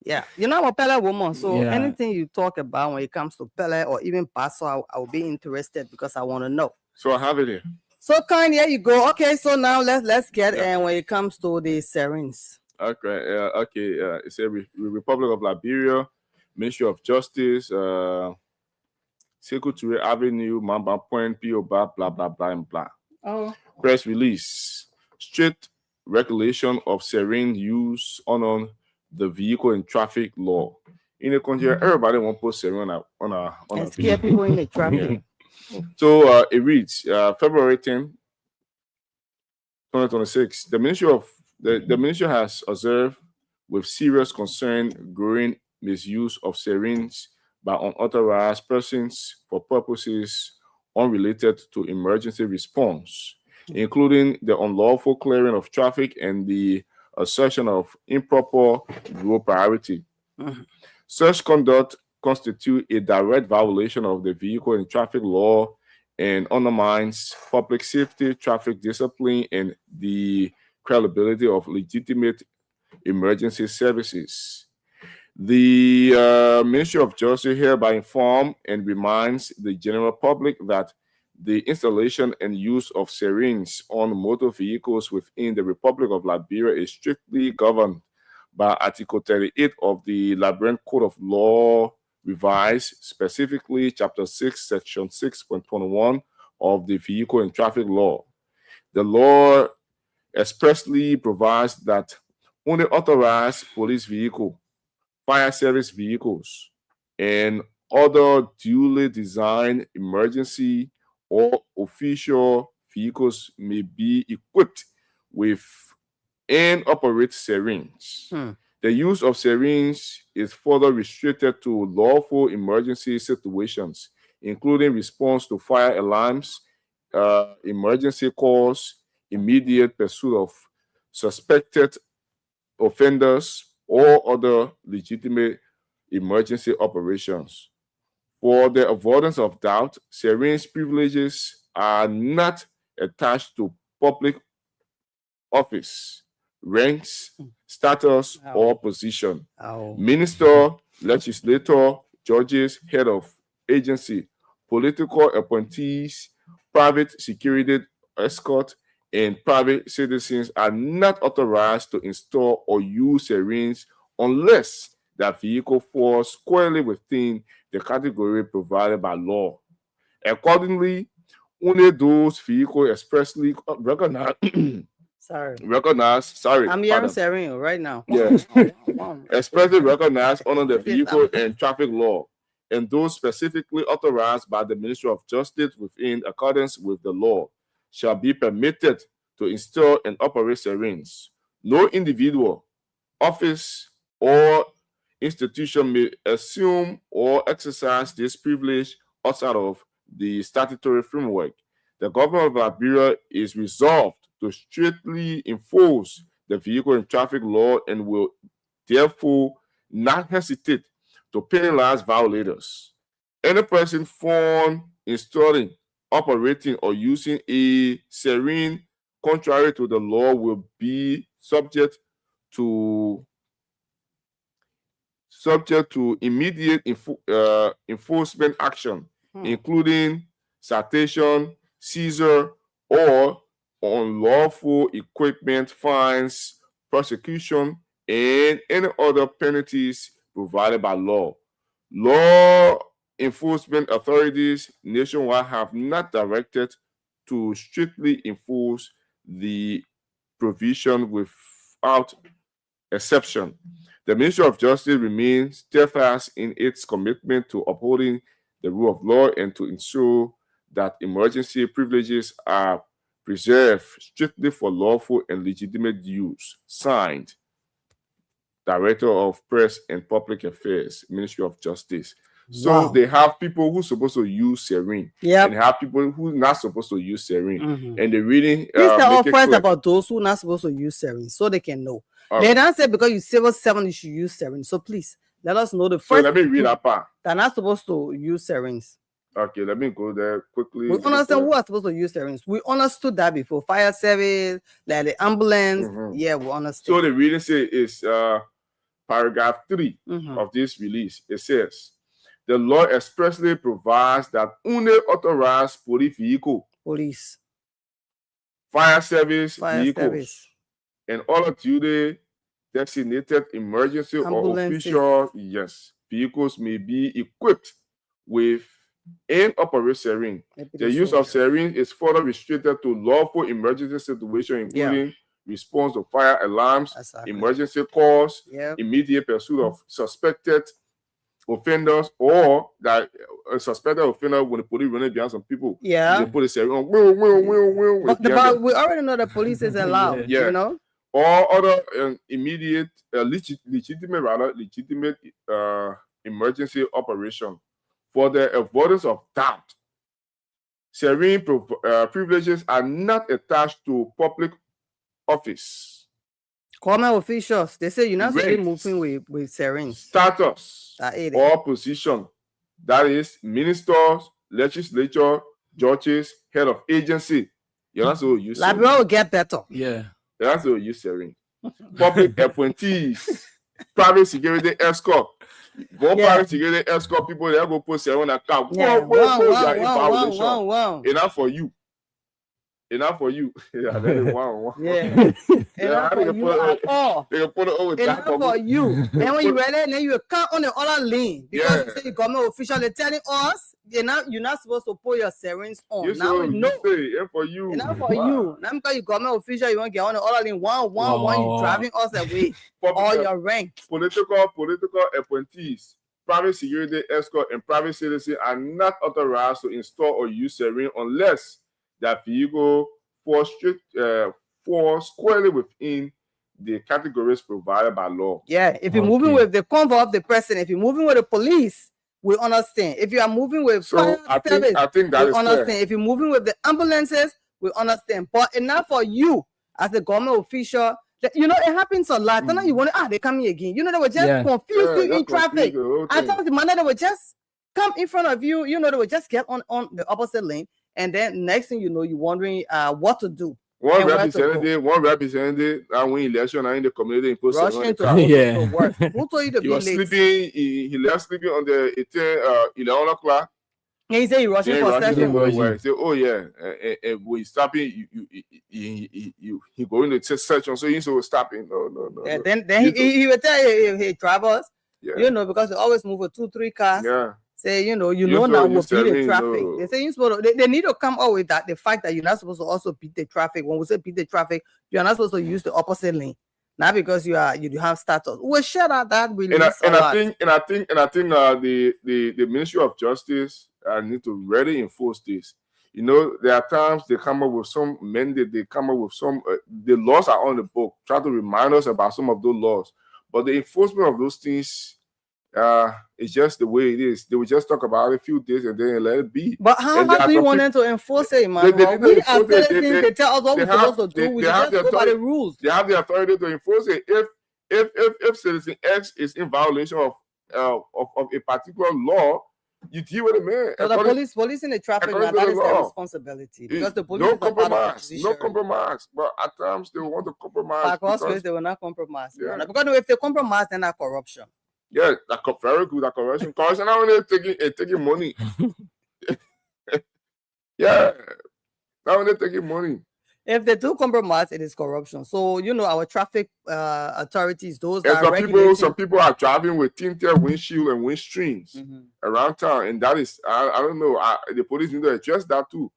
Yeah, you know I'm a Pele woman, so Yeah. anything you talk about when it comes to Pele or even Paso, I'll be interested because I want to know. So I have it here. So kind, here you go. Okay, so now let's get when it comes to the Serens. Okay. It's a Republic of Liberia, Ministry of Justice, Sekou Touré Avenue, Mamba Point, PO blah blah blah and blah. Oh. Press release: strict regulation of serene use on the vehicle and traffic law. In the country, everybody want to put serene on a And scare people in the traffic. So it reads February 10, 2026. The ministry has observed with serious concern growing misuse of sirens by unauthorized persons for purposes unrelated to emergency response, including the unlawful clearing of traffic and the assertion of improper road priority. Such conduct constitutes a direct violation of the vehicle and traffic law and undermines public safety, traffic discipline, and the credibility of legitimate emergency services. The Ministry of Justice hereby informs and reminds the general public that the installation and use of sirens on motor vehicles within the Republic of Liberia is strictly governed by Article 38 of the Liberian Code of Law Revised, specifically Chapter 6, Section 6.21 of the Vehicle and Traffic Law. The law expressly provides that only authorized police vehicle, fire service vehicles, and other duly designed emergency or official vehicles may be equipped with and operate sirens. The use of sirens is further restricted to lawful emergency situations, including response to fire alarms, emergency calls, immediate pursuit of suspected offenders, or other legitimate emergency operations. For the avoidance of doubt, sirens privileges are not attached to public office, ranks, status, or position. Minister, legislator, judges, head of agency, political appointees, private security escort, and private citizens are not authorized to install or use sirens unless that vehicle falls squarely within the category provided by law. Accordingly, only those vehicles expressly recognized I'm hearing siren right now. Yes. Expressly recognized under the vehicle and traffic law, and those specifically authorized by the Ministry of Justice within accordance with the law shall be permitted to install and operate sirens. No individual, office, or institution may assume or exercise this privilege outside of the statutory framework. The government of Liberia is resolved to strictly enforce the vehicle and traffic law and will therefore not hesitate to penalize violators. Any person found installing, operating, or using a siren contrary to the law will be subject to immediate enforcement action, including citation, seizure, or unlawful equipment fines, prosecution, and any other penalties provided by law. Law enforcement authorities nationwide have not directed to strictly enforce the provision without exception. The Ministry of Justice remains steadfast in its commitment to upholding the rule of law and to ensure that emergency privileges are preserved strictly for lawful and legitimate use. Signed, Director of Press and Public Affairs, Ministry of Justice. So they have people who are supposed to use siren, and have people who are not supposed to use siren. And the reading Please tell us first about those who are not supposed to use siren so they can know. They don't say because you civil 7 you should use siren. So please let us know the first. So let me read that part. They're not supposed to use sirens. Okay, let me go there quickly. We understand who are supposed to use sirens. We understood that before. Fire service, like the ambulance. Yeah, we understand. So the reading say is paragraph 3 Mhm. of this release. It says, the law expressly provides that only authorized police vehicle, Police, fire service fire vehicles, service, and other duty designated emergency or Ambulances. official vehicles may be equipped with and operate siren. The use of siren is further restricted to lawful emergency situations, including response to fire alarms, Exactly. emergency calls, Yep. immediate pursuit of suspected offenders, or that a suspected offender when the police running behind some people. Yeah. They put a siren on. Will, But behind them. we already know the police is allowed, Yeah. you know? Or other immediate, legitimate emergency operation. For the avoidance of doubt, siren privileges are not attached to public office, Government officials, they say you're not really ranks, moving with sirens. status, That it is. or position. That is, ministers, legislature, judges, head of agency. You're not so used to Liberia will get better. Yeah. You're not so used to public appointees, private security escort. Go private security escort people, they go put siren on a car. Yeah. Wow. Enough for you. Enough for you. Yeah, that is one. Yeah. Enough for you at all. They can put it over Enough for you. Then when you ready, then you come on the other lane. Because you say the government official, they're telling us you're not supposed to put your sirens on. Yes, now we know. Enough for you. Enough for you. Now because you government official, you want to get on the other lane. One, you driving us away. All your rank. Political appointees, private security escort, and private citizens are not authorized to install or use siren unless that vehicle falls squarely within the categories provided by law. Yeah, if you're moving with the convoy of the president, if you're moving with the police, we understand. If you are moving with fire service, I think that we is understand. clear. If you're moving with the ambulances, we understand. But enough for you as a government official. You know, it happens a lot. Then you want they come here again. You know, they will just confuse you in traffic. I thought the man they would just come in front of you. You know, they would just get on the opposite lane. And then next thing you know, you're wondering what to do. One representative, when election in the community imposed rushing to work. Who told you to he be was late? sleeping, he left sleeping on the 11 o'clock. And he said he rushing for session. He said, oh yeah, when he's stopping, he going to take session, so he's so stopping. No. Yeah, then he will tell you, hey, drivers, you know, because they always move with 2-3 cars. Yeah. Say, you know now we'll beat the traffic. They say you're supposed to, they need to come out with that. The fact that you're not supposed to also beat the traffic. When we say beat the traffic, you're not supposed to use the opposite lane. Not because you have status. We'll share that release. I think the Ministry of Justice need to really enforce this. You know, there are times they come up with some mandate, they come up with some the laws are on the book. Try to remind us about some of those laws. But the enforcement of those things it's just the way it is. They will just talk about it a few days and then let it be. But how do you want them to enforce it, man? We as citizens, they tell us what we're supposed to do. We just go by the rules. They have the authority to enforce it. If citizen X is in violation of a particular law, you deal with the man. So the police in the traffic now, that is their responsibility. Because the police no compromise. But at times they want to compromise. Because they will not compromise. Yeah. Because if they compromise, then that's corruption. Yeah, that's very good. That corruption. Corruption not only taking money. Yeah, not only taking money. If they do compromise, it is corruption. So you know our traffic authorities, those and that some people are driving with tinted windshield and windscreens around town, and that is I don't know. The police need to address that too.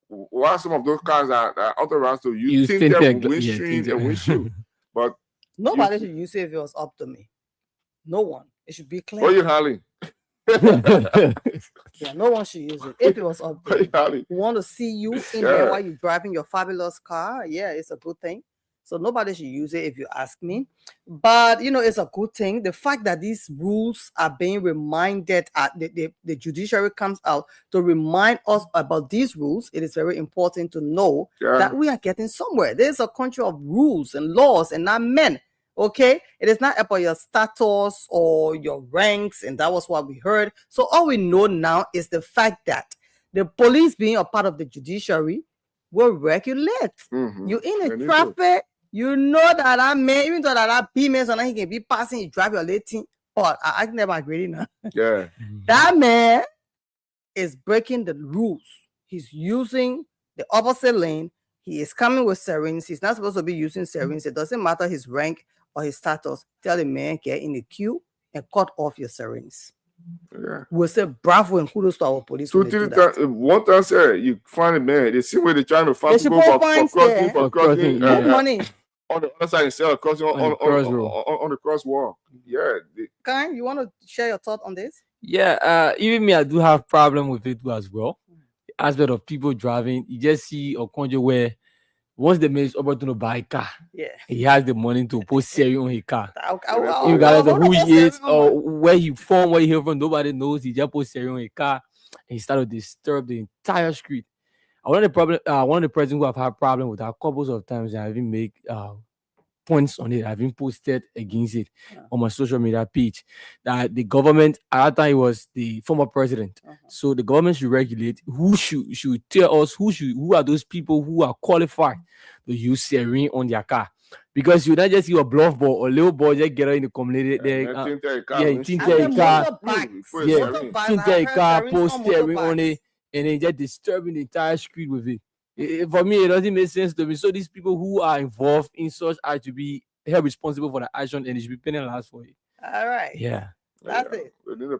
Why some of those cars are authorized to use tinted windscreens and windshield, but nobody should use it if it was up to me. No one. It should be clear. What are you howling? Yeah, no one should use it. If it was up to me. We want to see you in there while you're driving your fabulous car. Yeah, it's a good thing. So nobody should use it if you ask me. But, you know, it's a good thing. The fact that these rules are being reminded, the judiciary comes out to remind us about these rules. It is very important to know that we are getting somewhere. There's a country of rules and laws and not men. Okay, it is not about your status or your ranks, and that was what we heard. So all we know now is the fact that the police, being a part of the judiciary, will regulate. You in a traffic, You know that man, even though that B man, so now he can be passing, he drive your late thing. But I never agree now. Yeah. That man is breaking the rules. He's using the opposite lane. He is coming with sirens. He's not supposed to be using sirens. It doesn't matter his rank or his status. Tell the man, get in the queue and cut off your sirens. Yeah. We'll say bravo and kudos to our police. Two, when they three do that. times. One time, sir, you find a man. The same way they're trying to find They should people put fines there. for crossing. Yeah. Put money. On the other side instead of crossing On the cross road. on the cross wall. Yeah. Kyle, you want to share your thought on this? Yeah, even me, I do have problem with it too as well. The aspect of people driving, you just see a conjure where once the man is about to buy a car, Yeah. he has the money to put Siri on his car. I'll Regardless of go who to he is post or everyone. where he from, where he here from, nobody knows. He just put Siri on his car and he started to disturb the entire street. One of the presidents who have had problem with that couples of times, I even make points on it. I've been posted against it on my social media page that the government at that time it was the former president. So the government should regulate who should tell us who are those people who are qualified to use siren on their car. Because you not just see a bluff ball or little boy just get out in the community there. And Tinted then car, motorbikes. yeah, Motorbikes, tinted I heard car, sirens post on steering on motorbikes. it, and then just disturbing the entire street with it. For me, it doesn't make sense to me. So these people who are involved in such are to be held responsible for the action and they should be penalized for it. All right. Yeah. That's it. We We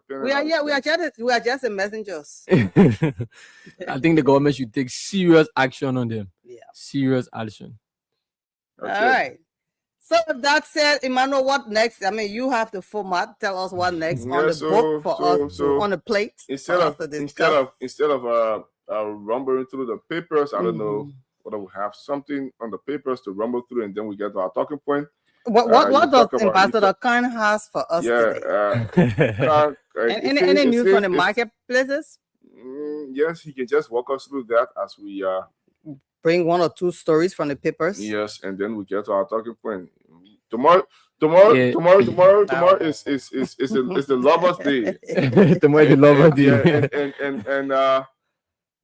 are just the messengers. I think the government should take serious action on them. Yeah. Serious action. All right. So with that said, Emmanuel, what next? I mean, you have the format. Tell us what next on the book for us on the plate. Instead of rumbling through the papers, I don't know whether we have something on the papers to rumble through, and then we get to our talking point. What does Ambassador Khan has for us today? Any news from the marketplaces? Yes, he can just walk us through that as we bring one or two stories from the papers. Yes, and then we get to our talking point. Tomorrow is the lovers' day. Tomorrow is the lovers' day. And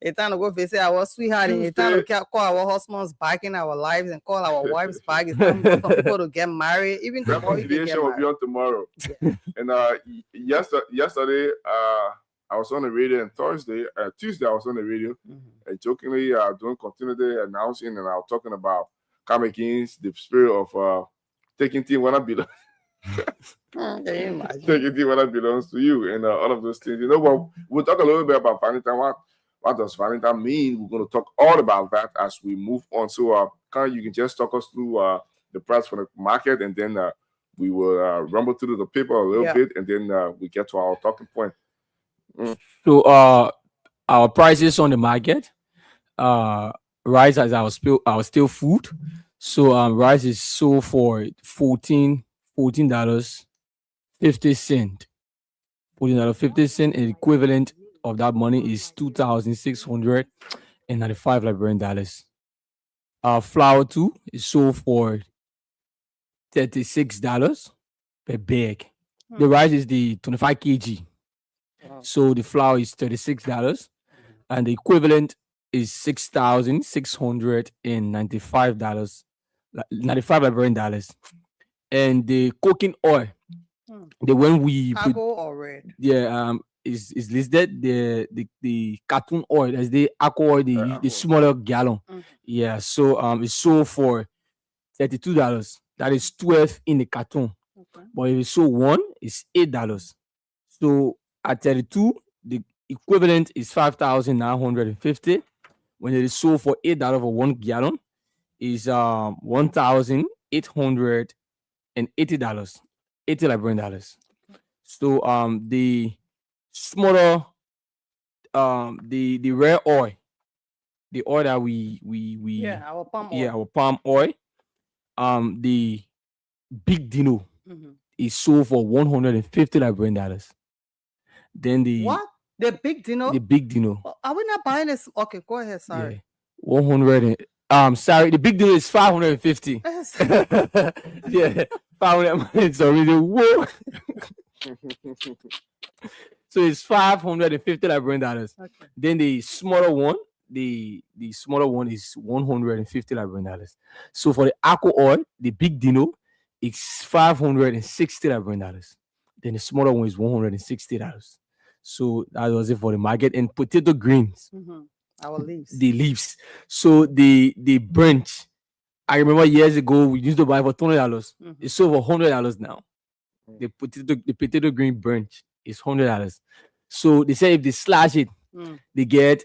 it's time to go visit our sweetheart. It's time to call our husbands back in our lives and call our wives back. It's time for some people to get married. Even tomorrow, you can get will be married. on tomorrow. And yesterday, I was on the radio, and Tuesday, I was on the radio, and jokingly doing continuity announcing, and I was talking about come against the spirit of taking things when I belong. Taking things when I belongs to you, and all of those things. You know what? We'll talk a little bit about Valentine. What does Valentine mean? We're going to talk all about that as we move on. So, you can just talk us through the price for the market, and then we will rumble through the paper a little bit, and then we get to our talking point. So, our prices on the market, rice as our still food. So, rice is sold for $14.50. $14.50, and equivalent of that money is $2,695 Liberian dollars. Flour too is sold for $36 per bag. The rice is the 25 kg. So the flour is $36 and the equivalent is $6,695, 95 Liberian dollars. And the cooking oil, the one we put, Cargo or red? is listed the cartoon oil as the aqua oil, the smaller gallon. Yeah, so it's sold for $32. That is 12 in the carton. But if it's sold one, it's $8. So at 32, the equivalent is $5,950. When it is sold for $8 for 1 gallon, is $1,880, $80 Liberian dollars. So the smaller the rare oil, the oil that we our palm oil. our palm oil, the big dino is sold for $150 Liberian dollars. Then the What? The big dino? the big dino, Are we not buying this? Okay, go ahead. Sorry. 100 sorry, the big dino is 550. Yes. Yeah, 500. It's already whoa. So it's $550 Liberian dollars. Okay. Then the smaller one, the smaller one is $150. So for the Aqua Oil, the Big Dino, it's $560. Then the smaller one is $160. So that was it for the market. And potato greens, Our leaves. the leaves. So the branch, I remember years ago we used to buy for $20. It's sold for $100 now. The potato green branch is $100. So they say if they slash it, they get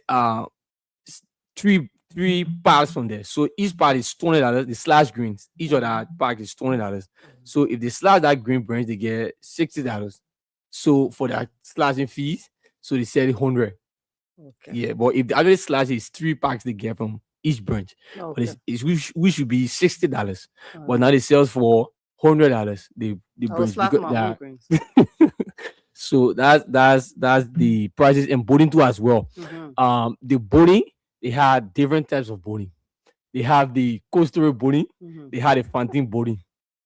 three parts from there. So each part is $20. The slash greens, each of that pack is $20. So if they slash that green branch, they get $60. So for that slashing fees, so they said 100. Okay. Yeah, but if the average slash is 3 packs they get from each branch, but we should be $60. But now they sell for $100. The branch slash because my own greens. so that's the prices and boating too as well. The boating, they had different types of boating. They have the coastal boating, they had a Fantine boating.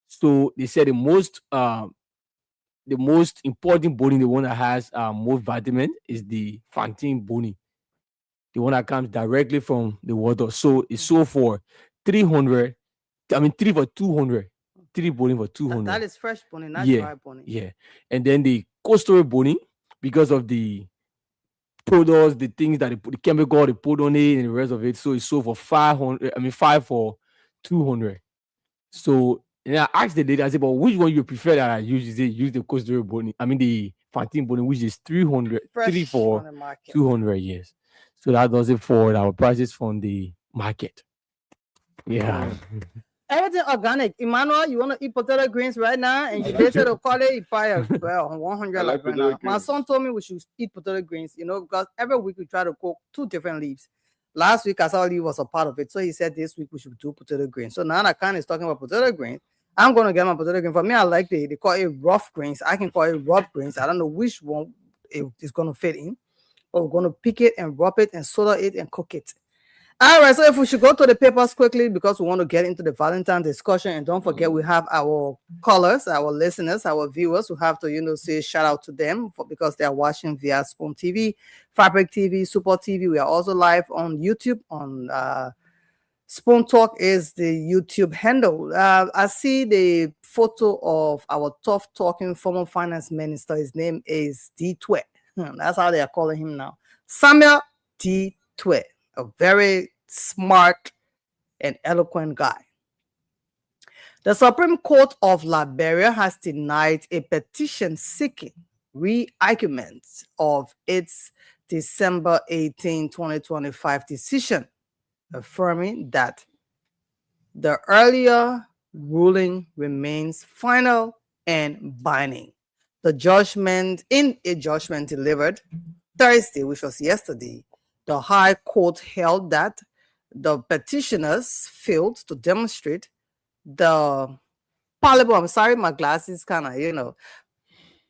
So they said the most important boating, the one that has most vitamin, is the Fantine boating, the one that comes directly from the water. So it's sold for 300. I mean 3 for 200. 3 boating for 200. That is fresh boning, not Yeah, dry boning. yeah. And then the coastal boning, because of the products, the things that they put, the chemical they put on it and the rest of it. So it's sold for 500. I mean 5 for 200. So and I asked the lady, I said, but which one you prefer that I use? She said, use the coastal boning. I mean the Fantine boning, which is 300, Fresh 3 on for the market. 200 years. So that does it for our prices from the market. Yeah. Everything organic. Emmanuel, you want to eat potato greens right now? And you later to call it, you buy a 100 I like right potato now. My greens. son told me we should eat potato greens, because every week we try to cook 2 different leaves. Last week, Asal leaf was a part of it. So he said this week we should do potato greens. So now Nakan is talking about potato greens. I'm going to get my potato green. For me, I like they call it rough greens. I can call it rub greens. I don't know which one it is going to fit in. But we're going to pick it and rub it and soda it and cook it. All right, so if we should go to the papers quickly because we want to get into the Valentine discussion, and don't forget we have our callers, our listeners, our viewers who have to, say shout out to them because they are watching via Spoon TV, Fabric TV, Super TV. We are also live on YouTube on Spoon Talk is the YouTube handle. I see the photo of our tough talking former finance minister. His name is D. Twet. That's how they are calling him now. Samuel D. Twet. A very smart and eloquent guy. The Supreme Court of Liberia has denied a petition seeking re-argument of its December 18, 2025 decision, affirming that the earlier ruling remains final and binding. In a judgment delivered Thursday, which was yesterday, the High Court held that the petitioners failed to demonstrate the palpable, I'm sorry, my glasses kind of,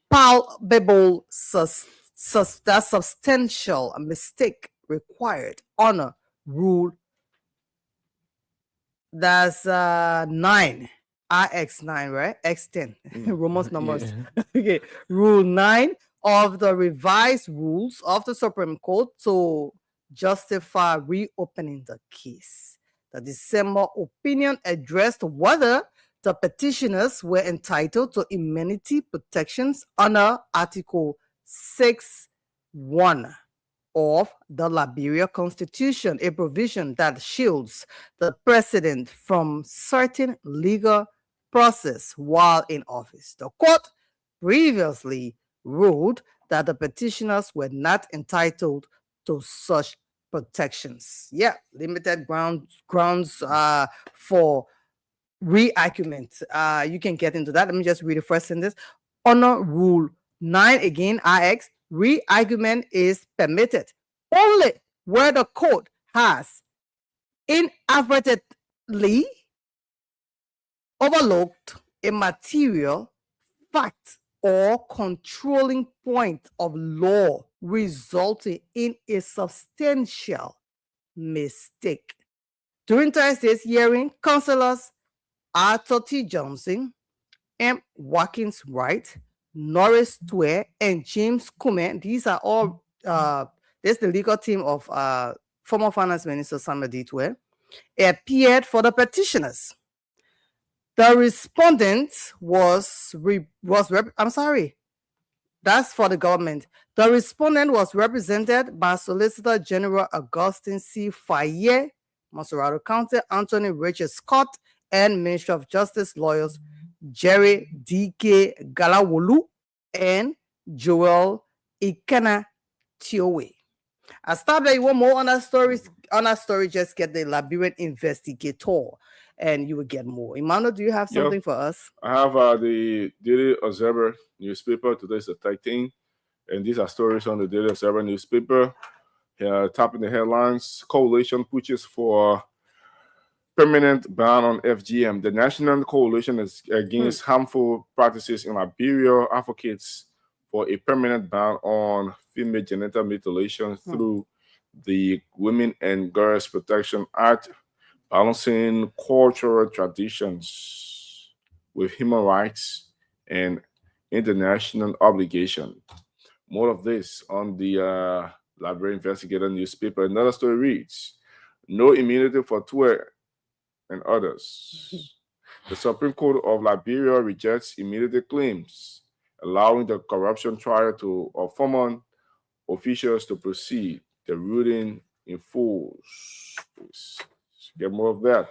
palpable, that substantial mistake required under Rule that's 9, RX9, right? X10, Roman's numbers. Yeah. Okay, Rule 9 of the revised rules of the Supreme Court to justify reopening the case. The December opinion addressed whether the petitioners were entitled to immunity protections under Article 6(1) of the Liberia Constitution, a provision that shields the president from certain legal process while in office. The court previously ruled that the petitioners were not entitled to such protections. Yeah, limited grounds for re-argument. You can get into that. Let me just read the first sentence. Under Rule 9, again, RX, re-argument is permitted only where the court has inadvertently overlooked a material fact or controlling point of law resulting in a substantial mistake. During Thursday's hearing, councillors Arthur T. Johnson, M. Watkins Wright, Norris Twere, and James Kume, these are all, this is the legal team of former Finance Minister Samuel Ditwe, appeared for the petitioners. The respondent that's for the government. The respondent was represented by Solicitor General Augustine C. Faye, Montserrat County, Anthony Richard Scott, and Ministry of Justice lawyers Jerry D.K. Galawolu and Joel Ikena Tiowe. I stop there. You want more on that story? Just get the Liberian Investigator, and you will get more. Emmanuel, do you have something for us? I have the Daily Observer newspaper. Today is the 13th, and these are stories on the Daily Observer newspaper. Topping the headlines: Coalition pushes for permanent ban on FGM. The National Coalition against harmful practices in Liberia advocates for a permanent ban on female genital mutilation through the Women and Girls Protection Act, balancing cultural traditions with human rights and international obligation. More of this on the Liberian Investigator newspaper. Another story reads, no immunity for Twe and others. The Supreme Court of Liberia rejects immunity claims, allowing the corruption trial of former officials to proceed. The ruling in force. Get more of that.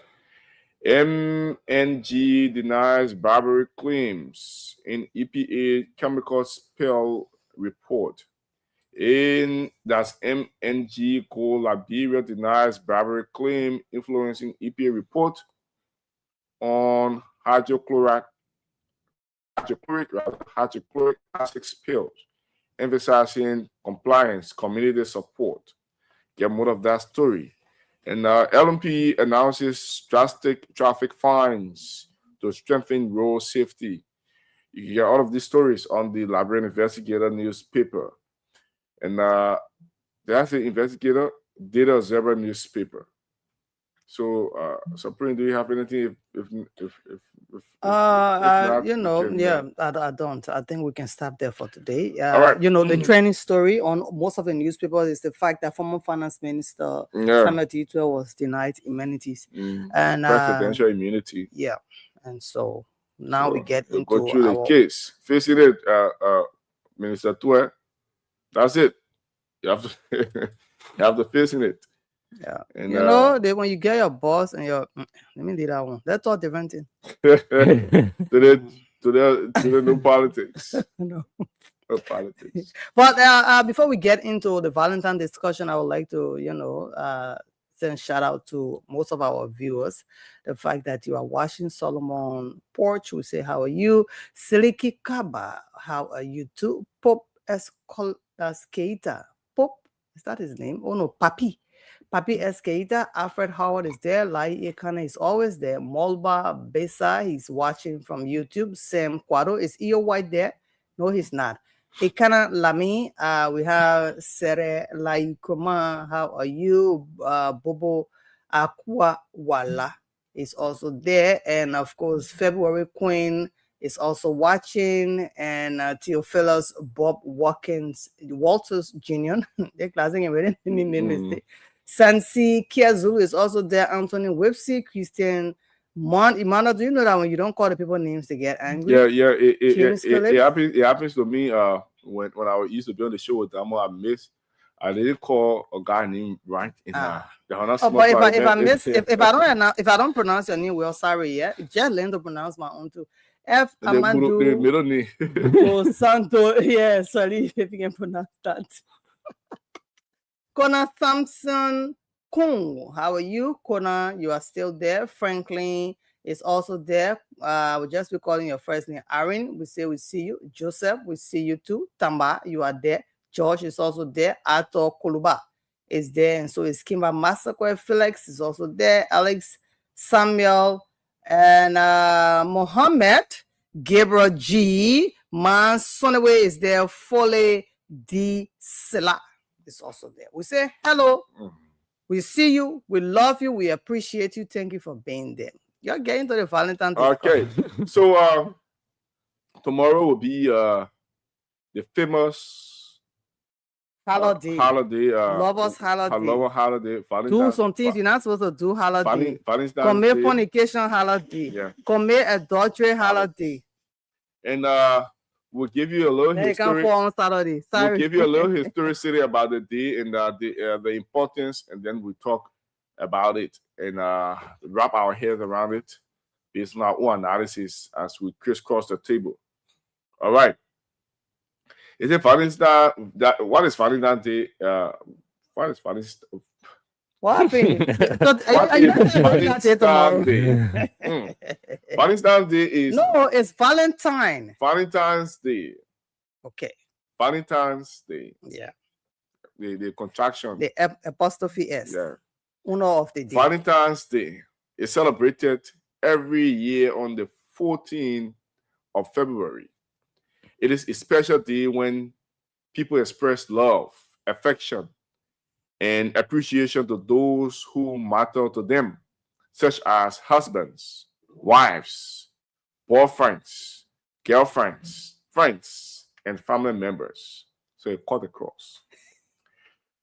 MNG denies bribery claims in EPA chemical spill report. That's MNG Coal Liberia denies bribery claim influencing EPA report on hydrochloric acid spills, emphasizing compliance, community support. Get more of that story. And LMP announces drastic traffic fines to strengthen road safety. You can get all of these stories on the Liberian Investigator newspaper. And that's the Investigator Data Observer newspaper. So, Supreme, do you have anything? I don't. I think we can stop there for today. All right. The trending story on most of the newspapers is the fact that former Finance Minister Samuel Ditwe was denied immunities and presidential immunity. Yeah, and so now we get into go through the case. Facing it, Minister Twe. That's it. You have to face it. Yeah, and when you get your boss and your let me leave that one. That's all different thing. to the no politics. No politics. But before we get into the Valentine discussion, I would like to send shout out to most of our viewers. The fact that you are watching Solomon Porch, we say how are you? Siliki Kaba, how are you too? Pop Escalator. Pop, is that his name? Oh no, Papi Eskeita, Alfred Howard is there, Lai Ekana is always there, Molba Besa, he's watching from YouTube, Sam Quado, is Eo White there? No, he's not. Ekana Lami, we have Sere Lai Kuma, how are you? Bobo Aqua Wala is also there, and of course, February Queen is also watching, and Theophilus Bob Walters Jr. They're classing him with mistake. Sansi Kiazulu is also there. Anthony Whipsy, Christian Mon. Emmanuel, do you know that when you don't call the people names, they get angry? Yeah. It happens to me. When I used to be on the show with them, I didn't call a guy named right in but if I don't pronounce your name well, sorry. Yeah, just learn to pronounce my own too. F. Amandu middle name. Santo. Yeah, sorry if you can pronounce that. Kona Thompson Kung, how are you? Kona, you are still there. Franklin is also there. We'll just be calling your first name. Aaron, we say we see you. Joseph, we see you too. Tamba, you are there. George is also there. Ato Kuluba is there. And so is Kimba Masakwe. Felix is also there. Alex, Samuel, and Mohammed, Gabriel G. Man Sonaway is there. Fole D. Sela is also there. We say hello. We see you. We love you. We appreciate you. Thank you for being there. You're getting to the Valentine's Day. Okay. So tomorrow will be the famous Holiday. Holiday. Lovers holiday. Lover holiday. Do Valentine's. some things you're not supposed to do holiday. Valentine's Commit Day. fornication holiday. Yeah. Commit adultery holiday. And we'll give you a little Then you can history. fall on Saturday. Sorry. We'll give you a little historicity about the day and the importance, and then we talk about it and wrap our heads around it based on our own analysis as we crisscross the table. All right. Is it Valentine's Day? What is Valentine's Day? What is Valentine's Day? What happened? What is Valentine's Day? Valentine's Day is No, it's Valentine. Valentine's Day. Okay. Valentine's Day. Yeah. The contraction. The apostrophe S. Yeah. Uno of the day. Valentine's Day is celebrated every year on the 14th of February. It is a special day when people express love, affection, and appreciation to those who matter to them, such as husbands, wives, boyfriends, girlfriends, friends, and family members. So it cut across.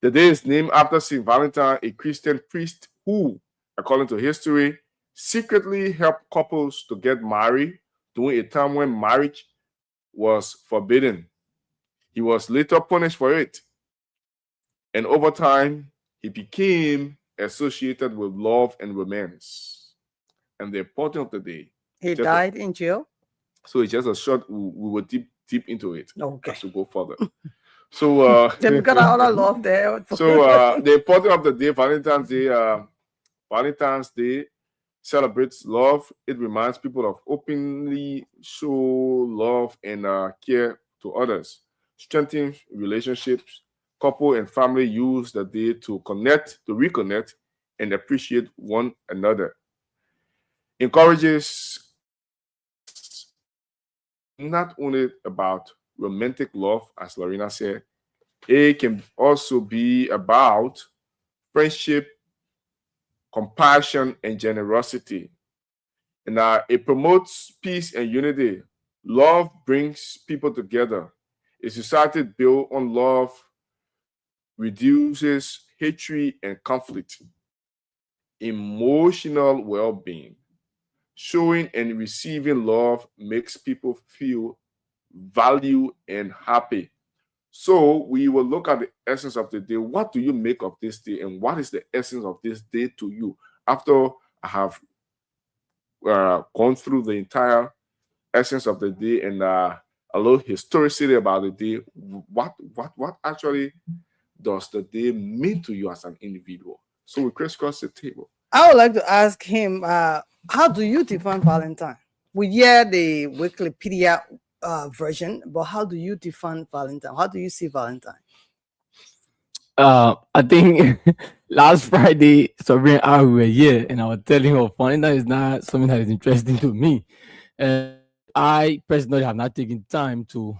The day is named after St. Valentine, a Christian priest who, according to history, secretly helped couples to get married during a time when marriage was forbidden. He was later punished for it. And over time, he became associated with love and romance. And the importance of the day. He died in jail? So it's just a short, we will deep into it Okay. as we go further. So Then we got all our love there. so the importance of the day, Valentine's Day celebrates love. It reminds people of openly show love and care to others, strengthens relationships. Couple and family use the day to reconnect, and appreciate one another. Encourages not only about romantic love, as Lorena said, it can also be about friendship, compassion, and generosity. And it promotes peace and unity. Love brings people together. A society built on love reduces hatred and conflict. Emotional well-being. Showing and receiving love makes people feel valued and happy. So we will look at the essence of the day. What do you make of this day, and what is the essence of this day to you? After I have gone through the entire essence of the day and a little historicity about the day, what actually does the day mean to you as an individual? So we crisscross the table. I would like to ask him, how do you define Valentine? We hear the Wikipedia version, but how do you define Valentine? How do you see Valentine? I think last Friday, Sabrina and I were here, and I was telling her Valentine is not something that is interesting to me. And I personally have not taken time to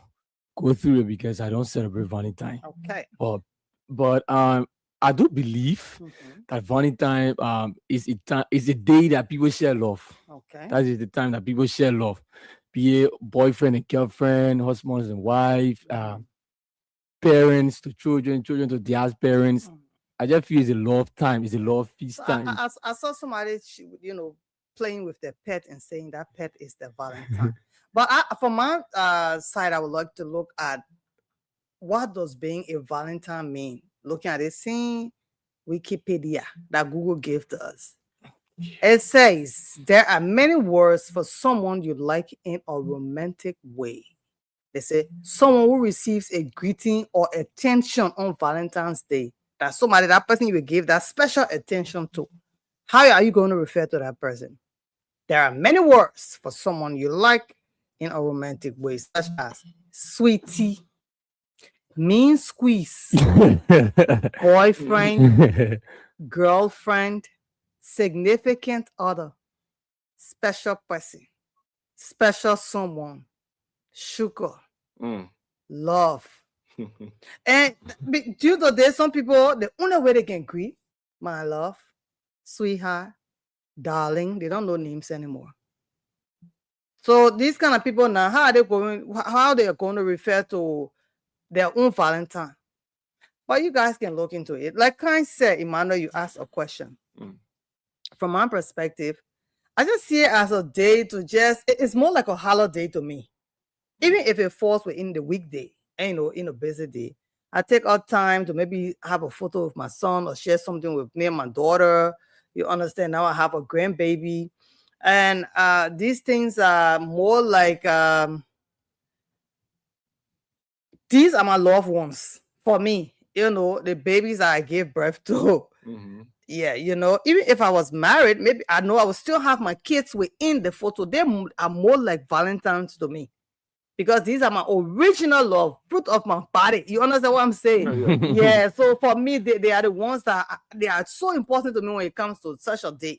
go through it because I don't celebrate Valentine. Okay. But I do believe that Valentine is a day that people share love. Okay. That is the time that people share love. Be it boyfriend and girlfriend, husbands and wife, parents to children, children to their parents. I just feel it's a love time. It's a love feast time. I saw somebody, playing with their pet and saying that pet is the Valentine. But from my side, I would like to look at what does being a Valentine mean? Looking at it, seeing Wikipedia that Google gave to us. It says there are many words for someone you like in a romantic way. They say someone who receives a greeting or attention on Valentine's Day. That's somebody, that person you will give that special attention to. How are you going to refer to that person? There are many words for someone you like in a romantic way, such as sweetie, mean squeeze, boyfriend, girlfriend, significant other, special person, special someone, sugar, love. And due to this, some people, the only way they can greet, my love, sweetheart, darling, they don't know names anymore. So these kind of people now, how are they going to refer to their own Valentine? But you guys can look into it. Like I said, Emmanuel, you asked a question. From my perspective, I just see it as a day to it's more like a holiday to me. Even if it falls within the weekday, and, in a busy day, I take out time to maybe have a photo of my son or share something with me and my daughter. You understand? Now I have a grandbaby. And these things are more like, these are my loved ones for me. The babies that I gave birth to. Yeah, even if I was married, maybe I know I would still have my kids within the photo. They are more like Valentine's to me, because these are my original love, fruit of my body. You understand what I'm saying? Yeah. So for me, they are the ones that they are so important to me when it comes to such a day.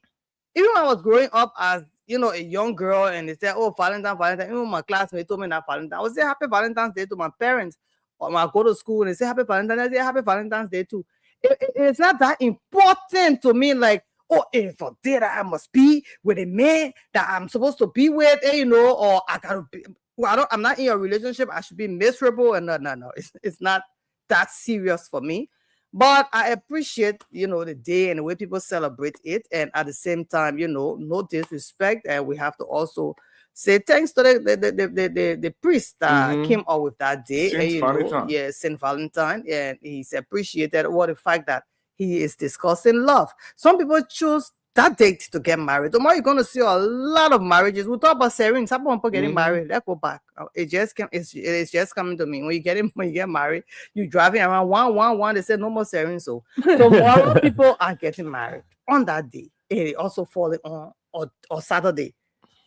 Even when I was growing up as a young girl, and they said, "Oh, Valentine." Even my classmates told me that Valentine. I would say Happy Valentine's Day to my parents. Or when I go to school and they say Happy Valentine's, I say Happy Valentine's Day too. It's not that important to me, like, oh, it's a day that I must be with a man that I'm supposed to be with, or I gotta be. Well, I'm not in a relationship. I should be miserable, and no. It's not that serious for me. But I appreciate, the day and the way people celebrate it, and at the same time, no disrespect, and we have to also say thanks to the priest that came up with that day. Saint Valentine. Saint Valentine, and he's appreciated what the fact that he is discussing love. Some people choose that date to get married. Tomorrow you're going to see a lot of marriages. We'll talk about Serene. Some people getting married. Let's go back. It's just coming to me. When you get married, you're driving around one. They say no more Serene. So tomorrow people are getting married on that day. It also falling on or Saturday.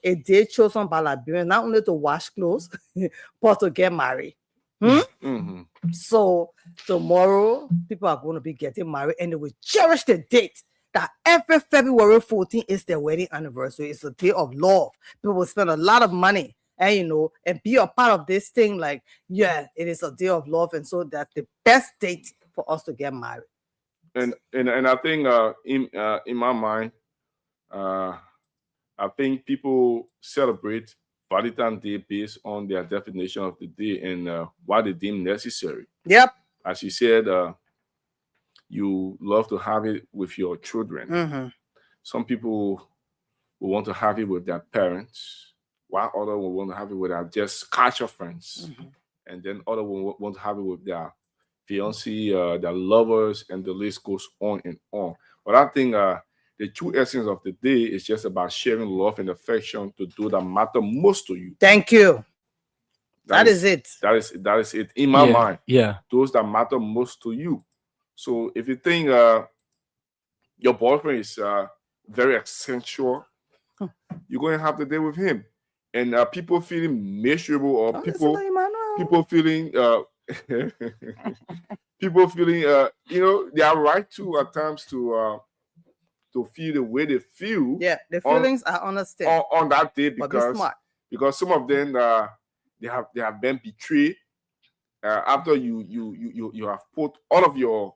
A day chosen by Liberians not only to wash clothes, but to get married. So tomorrow people are going to be getting married, and they will cherish the date. That every February 14th is their wedding anniversary. It's a day of love. People will spend a lot of money and and be a part of this thing. Like, it is a day of love, and so that's the best date for us to get married. And I think in my mind, I think people celebrate Valentine's Day based on their definition of the day and what they deem necessary. Yep. As you said, you love to have it with your children. Some people will want to have it with their parents, while others will want to have it with their just casual friends. And then others will want to have it with their fiancé, their lovers, and the list goes on and on. But I think the true essence of the day is just about sharing love and affection to do that matter most to you. Thank you. That is it. That is it in my mind. Yeah. Those that matter most to you. So if you think your boyfriend is very essential, you're going to have the day with him. And people feeling miserable, or people feeling people feeling they are right to at times to feel the way they feel. Yeah, the feelings I understand on that day, but be smart. because some of them they have been betrayed after you have put all of your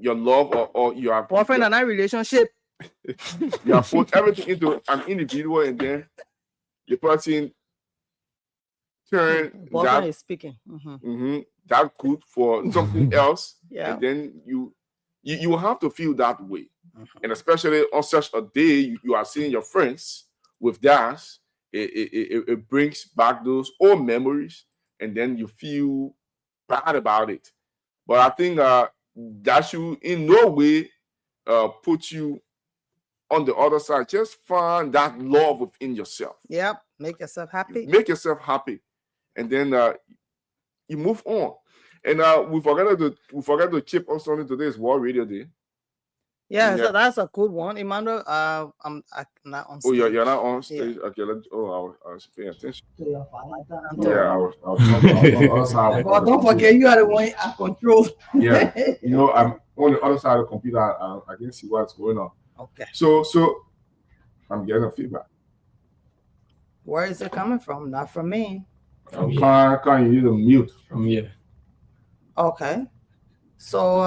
love or you have boyfriend and I relationship. You have put everything into an individual, and then the person turn boyfriend is speaking that good for something else. Yeah. And then you will have to feel that way. And especially on such a day, you are seeing your friends with theirs. It brings back those old memories, and then you feel bad about it. But I think that should in no way put you on the other side. Just find that love within yourself. Yep. Make yourself happy. Make yourself happy. And then you move on. And we forgot to chip on something. Today is World Radio Day. Yeah, so that's a good one. Emmanuel, I'm not on stage. Oh, you're not on stage? Yeah. Okay, I was paying attention. Yeah, Yeah, I was but don't forget, you are the one I control. Yeah, I'm on the other side of the computer. I can see what's going on. Okay. So I'm getting a feedback. Where is it coming from? Not from me. Can you use a mute from here? Okay. So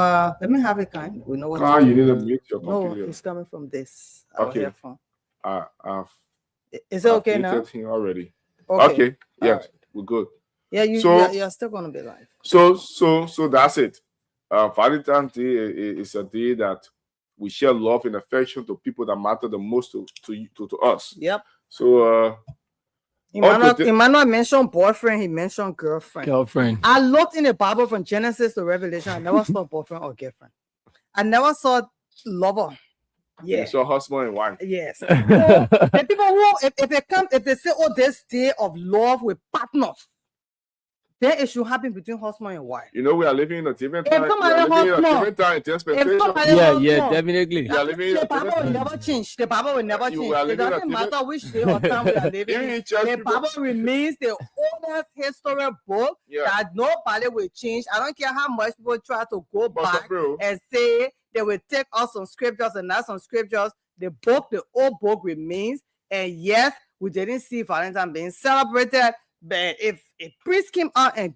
let me have it, kind. We know what. You need to mute your computer. No, it's coming from this. Okay. Is it okay now? Already. Okay. Yes, right. we're good. Yeah, So- you're still gonna be alive. So that's it. Valentine's Day is a day that we share love and affection to people that matter the most to us. Yep. So Emmanuel mentioned boyfriend, he mentioned girlfriend. Girlfriend. I looked in the Bible from Genesis to Revelation. I never saw boyfriend or girlfriend. I never saw lover. you Yeah. saw husband and wife. Yes. So, the people who, if they say, oh, this day of love with partners, then it should happen between husband and wife. You know, we are living in a different If time. We somebody are living in a husband- different time in dispensation. If somebody Yeah, husband- yeah, definitely. We are living in The a Bible will different never change. The Bible will never You change. are It living in a doesn't different- matter which day or time we are living Even in. in church, The people- Bible remains the oldest historical book Yeah. that nobody will change. I don't care how much people try to go But back bro, and say they will take us some scriptures and not some scriptures. The old book remains. And yes, we didn't see Valentine being celebrated, but if a priest came out and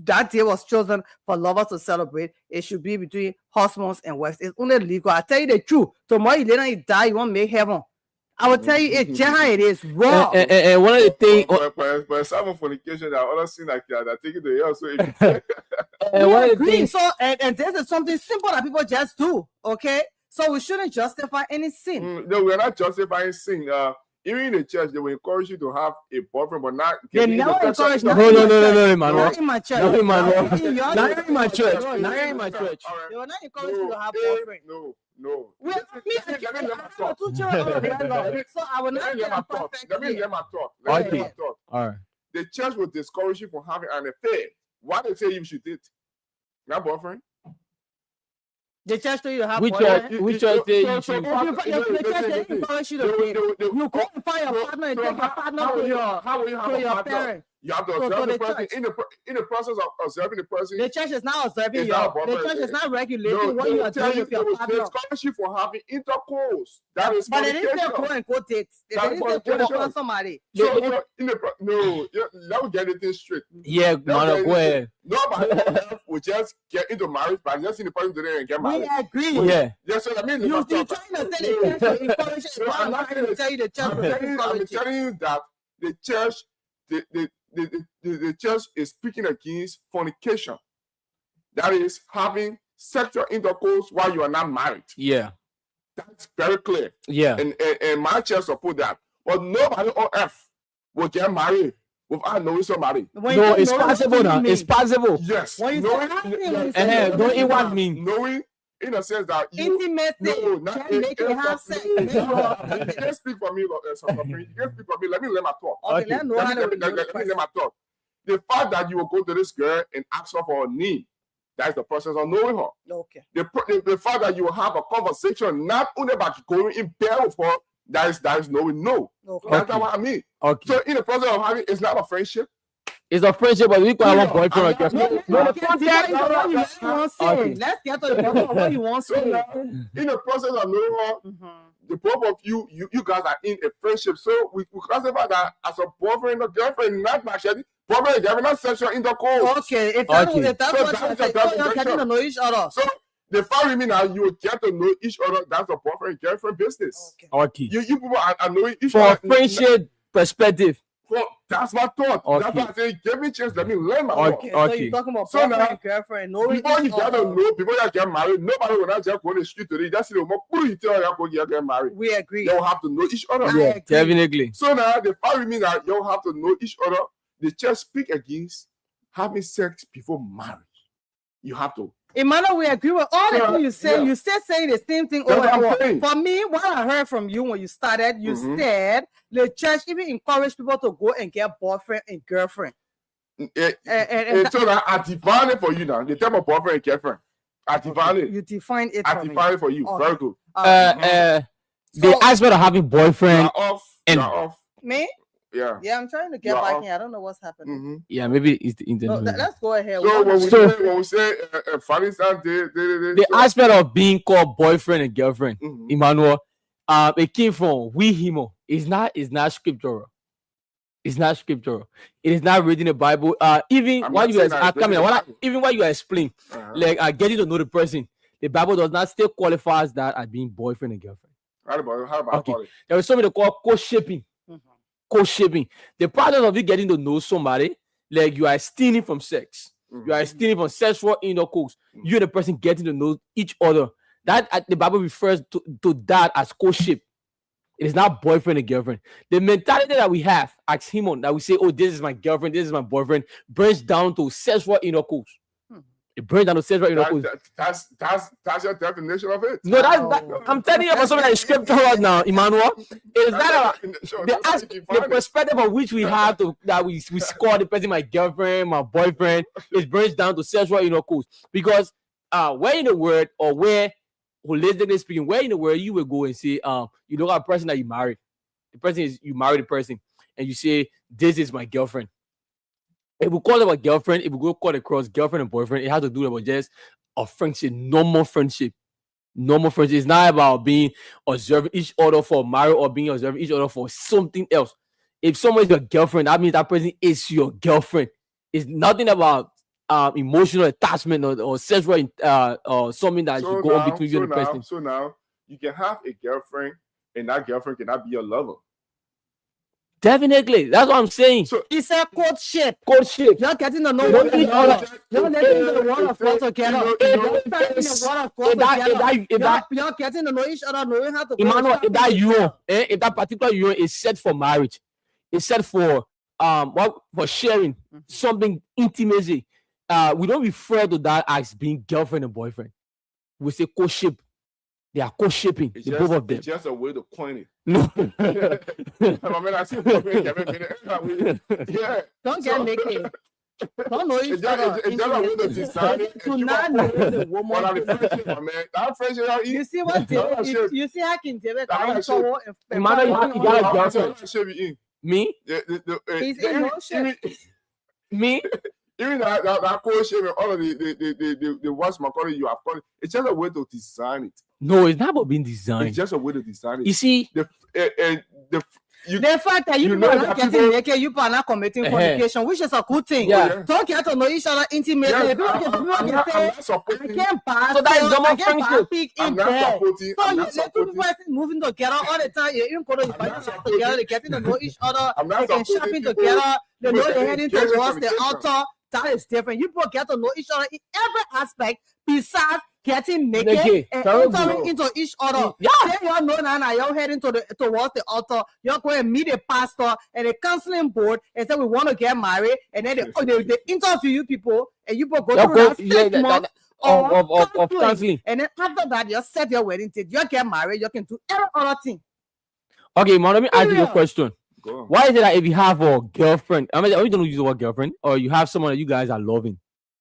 that day was chosen for lovers to celebrate, it should be between husbands and wives. It's only legal. I tell you the truth. Tomorrow you later you die, you won't make heaven. I will tell you it's just how it is. Raw. And one of the things, but some fornication, there are other things like that that take it to hell. So if and one of the agree. things, So and this is something simple that people just do. Okay, so we shouldn't justify any sin. no, we are not justifying sin. Even in the church, they will encourage you to have a boyfriend, but not. They giving you never the sexual encourage. intercourse. No, Emmanuel. Not in my church. No, Emmanuel. In your Not church. in my church. No, Not in my church. All right. They will not encourage you to have No, boyfriend. No. Well, me, I Let me let my have thought. 2 children out of wedlock, so I will Let not me say let my I'm thought. perfect Let me here. let my thought. Let me Okay. let my thought. All right. The church will discourage you from having an affair. Why they say you should date? Not boyfriend. The church told you to have Which boyfriend. church? Which church say you so should? If the church they encourage you to date, you go and find your partner and take your partner to your how will you have to a your partner? parent. You have to So observe the the person church. in the process of observing the person. The church is not observing It's you. not The boyfriend. church is not regulating No, what they you will are tell doing with they your will partner. discourage you from having intercourse. That is But they didn't say fornication. quote unquote dates. They That's didn't say quote fornication. unquote somebody. So in the no, let me get it straight. Yeah, Emmanuel, go ahead. Nobody on earth will just get into marriage by just seeing the person today and get We married. agree. Yeah. Yes, so I mean, You let's trying talk. to say the church will encourage it. No, I'm not trying to tell you the church I'm will telling encourage it. you that the church, the church is speaking against fornication. That is having sexual intercourse while you are not married. Yeah. That's very clear. Yeah. And my church support that. But nobody on earth will get married without knowing somebody. When you No, say it's no, what possible do now. you mean? It's possible. Yes. When you No, say nothing, when you say yeah, no, Don't what it what do you mean? knowing in a sense that you Intimacy. no, not Can make you have sex. Make you you can't speak for me, you can't speak for me. Let me let my talk. Okay, let's know how to Let me let my talk. The fact that you will go to this girl and ask her for a name, that's the process of knowing her. Okay. The fact that you will have a conversation not only about going in bed with her, that is knowing no. Okay. That's not what I mean. Okay. So in the process of having, it's not a friendship. It's a friendship, but we call one boyfriend or No, girlfriend. no, No, no, the get to what contact. you really want to say. Okay. Let's get to the bottom of what you want to So say. now, in the process of knowing her, the both of you guys are in a friendship. So we classify that as a boyfriend or girlfriend, not actually boyfriend and girlfriend, not sexual intercourse. Okay, if that's Okay. if that's So what that's you're the saying, so you're definition. getting to know each other. So the fact you mean now you will get to know each other, that's a boyfriend and girlfriend business. Okay. Okay. You people are knowing each For other. a friendship perspective. That's my thought. Okay. That's why I say give me a chance, let me learn my Okay. thought. So you're talking about So boyfriend now, and girlfriend, knowing Before you each get to other. know, before you get married, nobody will not just go on the street today. Just see the more you tell you get married. We agree. They will have to know each other. I Yeah, agree. definitely. So now the fact you mean that you have to know each other, the church speak against having sex before marriage. You have to. Emmanuel, we agree with all the Yeah, things you say. yeah. You still saying the same thing That's over what and I'm over. saying. For me, what I heard from you when you started, you Mhm. said the church even encourage people to go and get boyfriend and girlfriend. And so now I define it for you now. The term of boyfriend and girlfriend. I define it. You define it I for me. define it for you. Okay. Very good. The So- aspect of having You boyfriend. are off. and- You are off. Me? Yeah. Yeah, I'm trying to get You're back off. in. I don't know what's happening. Mhm. Yeah, maybe it's the No, internet. let's go ahead. So What- when we say Valentine's Day, The aspect of being called boyfriend and girlfriend, Mhm. Emmanuel, it came from we him. It's not scriptural. It's not scriptural. It is not reading the Bible. Even I'm while not you saying that it's come reading in, the Bible. even while you explain, Uh-huh. like getting to know the person, the Bible does not still qualifies that as being boyfriend and girlfriend. How about Okay. call it? There is something they call co-shaping. Mhm. Co-shaping. The process of you getting to know somebody Like you are stealing from sex. You are stealing from sexual intercourse. You and the person getting to know each other. That the Bible refers to that as courtship. It is not boyfriend and girlfriend. The mentality that we have as human, that we say, oh, this is my girlfriend, this is my boyfriend, burns down to sexual intercourse. It burns down to sexual intercourse. That's your definition of it. No, I'm telling you about something that is scriptural now, Emmanuel. It is not the perspective of which we have that we score the person, my girlfriend, my boyfriend. It burns down to sexual intercourse because where in the word or where holistically speaking, where in the world you will go and say, you look at a person that you married. The person is you marry the person and you say, this is my girlfriend. If we call it a girlfriend, if we go call it cross girlfriend and boyfriend, it has to do with just a friendship, normal friendship. Normal friendship. It's not about being observing each other for marriage or being observing each other for something else. If someone is your girlfriend, that means that person is your girlfriend. It's nothing about emotional attachment or sexual or something that should go on between you and the person. So now you can have a girlfriend and that girlfriend cannot be your lover. Definitely, that's what I'm saying. So it's a courtship. Courtship. You're getting to know one another. You're getting to the word of God together. You're getting to know each other, knowing how to. Emmanuel, if that union, if that particular union is set for marriage, it's set for for sharing something intimacy. We don't refer to that as being girlfriend and boyfriend. We say courtship. They are co-shipping, the both of them. It's just a way to coin it. No. Yeah. Don't get naked. Don't know each other. It's just a way to decide it. To not know the woman. That friendship, you see what you see how can David Emmanuel, you got a girlfriend. Me? He's emotion. Me? Even that courtship and all of the what's my calling you have called it, it's just a way to design it. No, it's not about being designed. It's just a way to design it. You see, the fact that you are not getting naked, you are not committing fornication, which is a good thing. Yeah. Don't get to know each other intimately. I'm not supporting. I can't pass. So that is normal friendship. I'm not supporting. So you let two people moving together all the time. You go to the together, they getting to know each other. They can shopping together. They know they're heading towards the altar. That is different. You both get to know each other in every aspect besides getting naked and entering into each other. Yeah. Say you know now you're heading towards the altar. You're going to meet a pastor and a counseling board and say we want to get married, and then they interview you people and you both go through that 6 months of counseling. And then after that, you set your wedding date. You get married. You can do every other thing. Okay, man, let me ask you a question. Why is it that if you have a girlfriend, I mean, you don't use the word girlfriend, or you have someone that you guys are loving,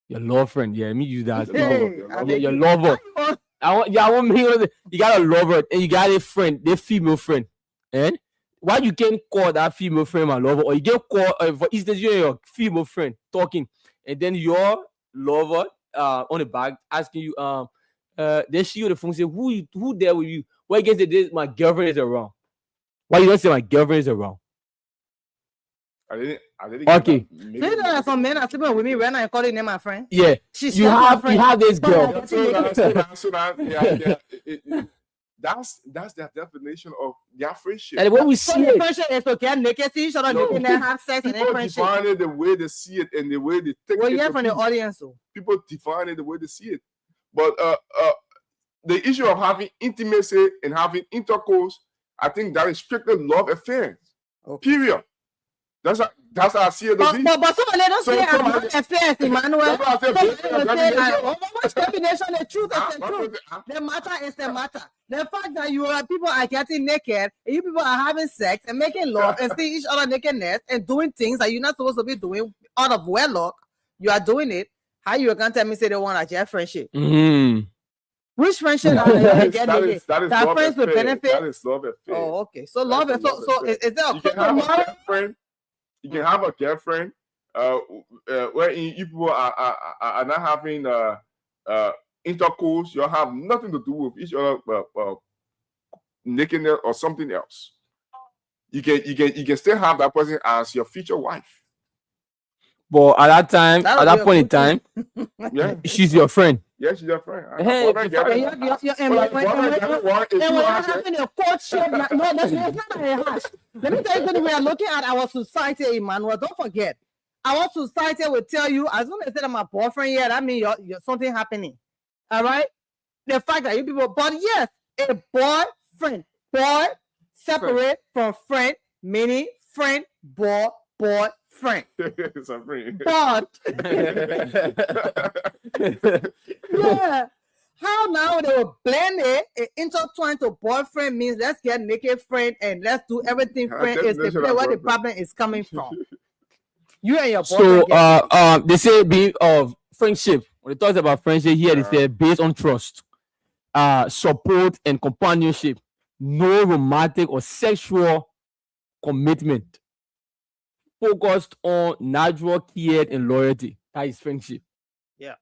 your love friend, yeah, me use that. Your lover. I want me. You got a lover and you got a friend, the female friend, and why you can't call that female friend my lover, or you can call for instance you and your female friend talking, and then your lover on the back asking you then she on the phone say who there with you? Why you say this? My girlfriend is around. Why you don't say my girlfriend is around? I didn't okay. So you know some men are sleeping with me when I calling them my friend. Yeah. You have this girl. So that's their definition of their friendship. And when we see it, friendship is to get naked, see each other naked, and have sex, and then friendship. People define it the way they see it and the way they take it. Well, yeah, from the audience. So. People define it the way they see it. But the issue of having intimacy and having intercourse, I think that is strictly love affairs. Okay. Period. That's how I see it. But someone don't say about affairs, Emmanuel. What's definition? The truth is the truth. The matter is the matter. The fact that people are getting naked and you people are having sex and making love and seeing each other nakedness and doing things that you're not supposed to be doing out of wedlock, you are doing it. How you can tell me say they want a friendship? Mm-hmm. Which friendship are they getting? That friends with benefit. That is love affair. Oh, okay. So love is so is there a friend? You can have a girlfriend where you people are not having intercourse. You have nothing to do with each other, nakedness or something else. You can still have that person as your future wife. But at that point in time, yeah, she's your friend. Yeah, she's your friend. Hey, when you're having a courtship, no, that's not a hash. Let me tell you something. We are looking at our society, Emmanuel. Don't forget, want society will tell you, as soon as I say that my boyfriend here, that means you're something happening. All right? The fact that you people, but yes, a boyfriend, boy separate from friend, meaning friend, boy, friend. It's a friend. But yeah, how now they will blend it, intertwine to boyfriend means let's get naked friend and let's do everything friend is the place where the problem is coming from. You and your boyfriend. So they say being of friendship. When it talks about friendship here, they say based on trust, support, and companionship. No romantic or sexual commitment. Focused on natural care and loyalty. That is friendship. Yeah.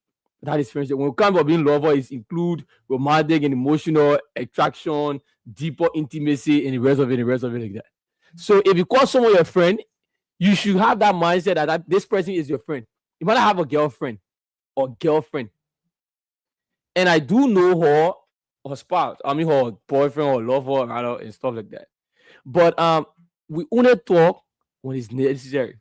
That is friendship. When we come about being lovers, it include romantic and emotional attraction, deeper intimacy, and the rest of it like that. So if you call someone your friend, you should have that mindset that this person is your friend. You might have a girlfriend or girlfriend. And I do know her spouse, her boyfriend or lover and stuff like that. But we only talk when it's necessary.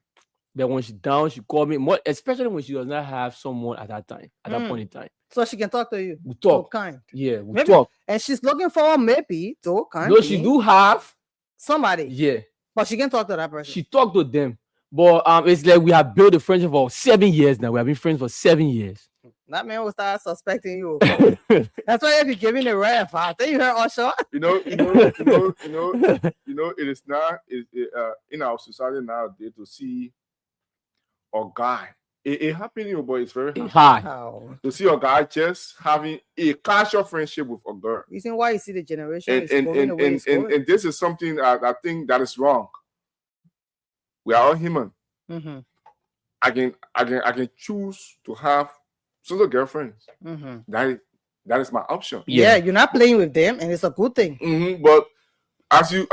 But when she's down, she call me more, especially when she does not have someone at that time, at that point in time. So she can talk to you. We talk. So kind. Yeah, we Maybe, talk. and she's looking for maybe to kind. No, she do have somebody. Yeah. But she can talk to that person. She talked to them. But it's like we have built a friendship for 7 years now. We have been friends for 7 years. That man will start suspecting you. That's why if you give me the ref, I think you heard Usher. You know, it is not in our society nowadays to see a guy. It happening, but it's very hard. Wow. To see a guy just having a casual friendship with a girl. Reason why you see the generation is going the way it's going. And this is something I think that is wrong. We are all human. Mm-hmm. I can choose to have single girlfriends. Mm-hmm. That is my option. Yeah, you're not playing with them, and it's a good thing. Mm-hmm. But as you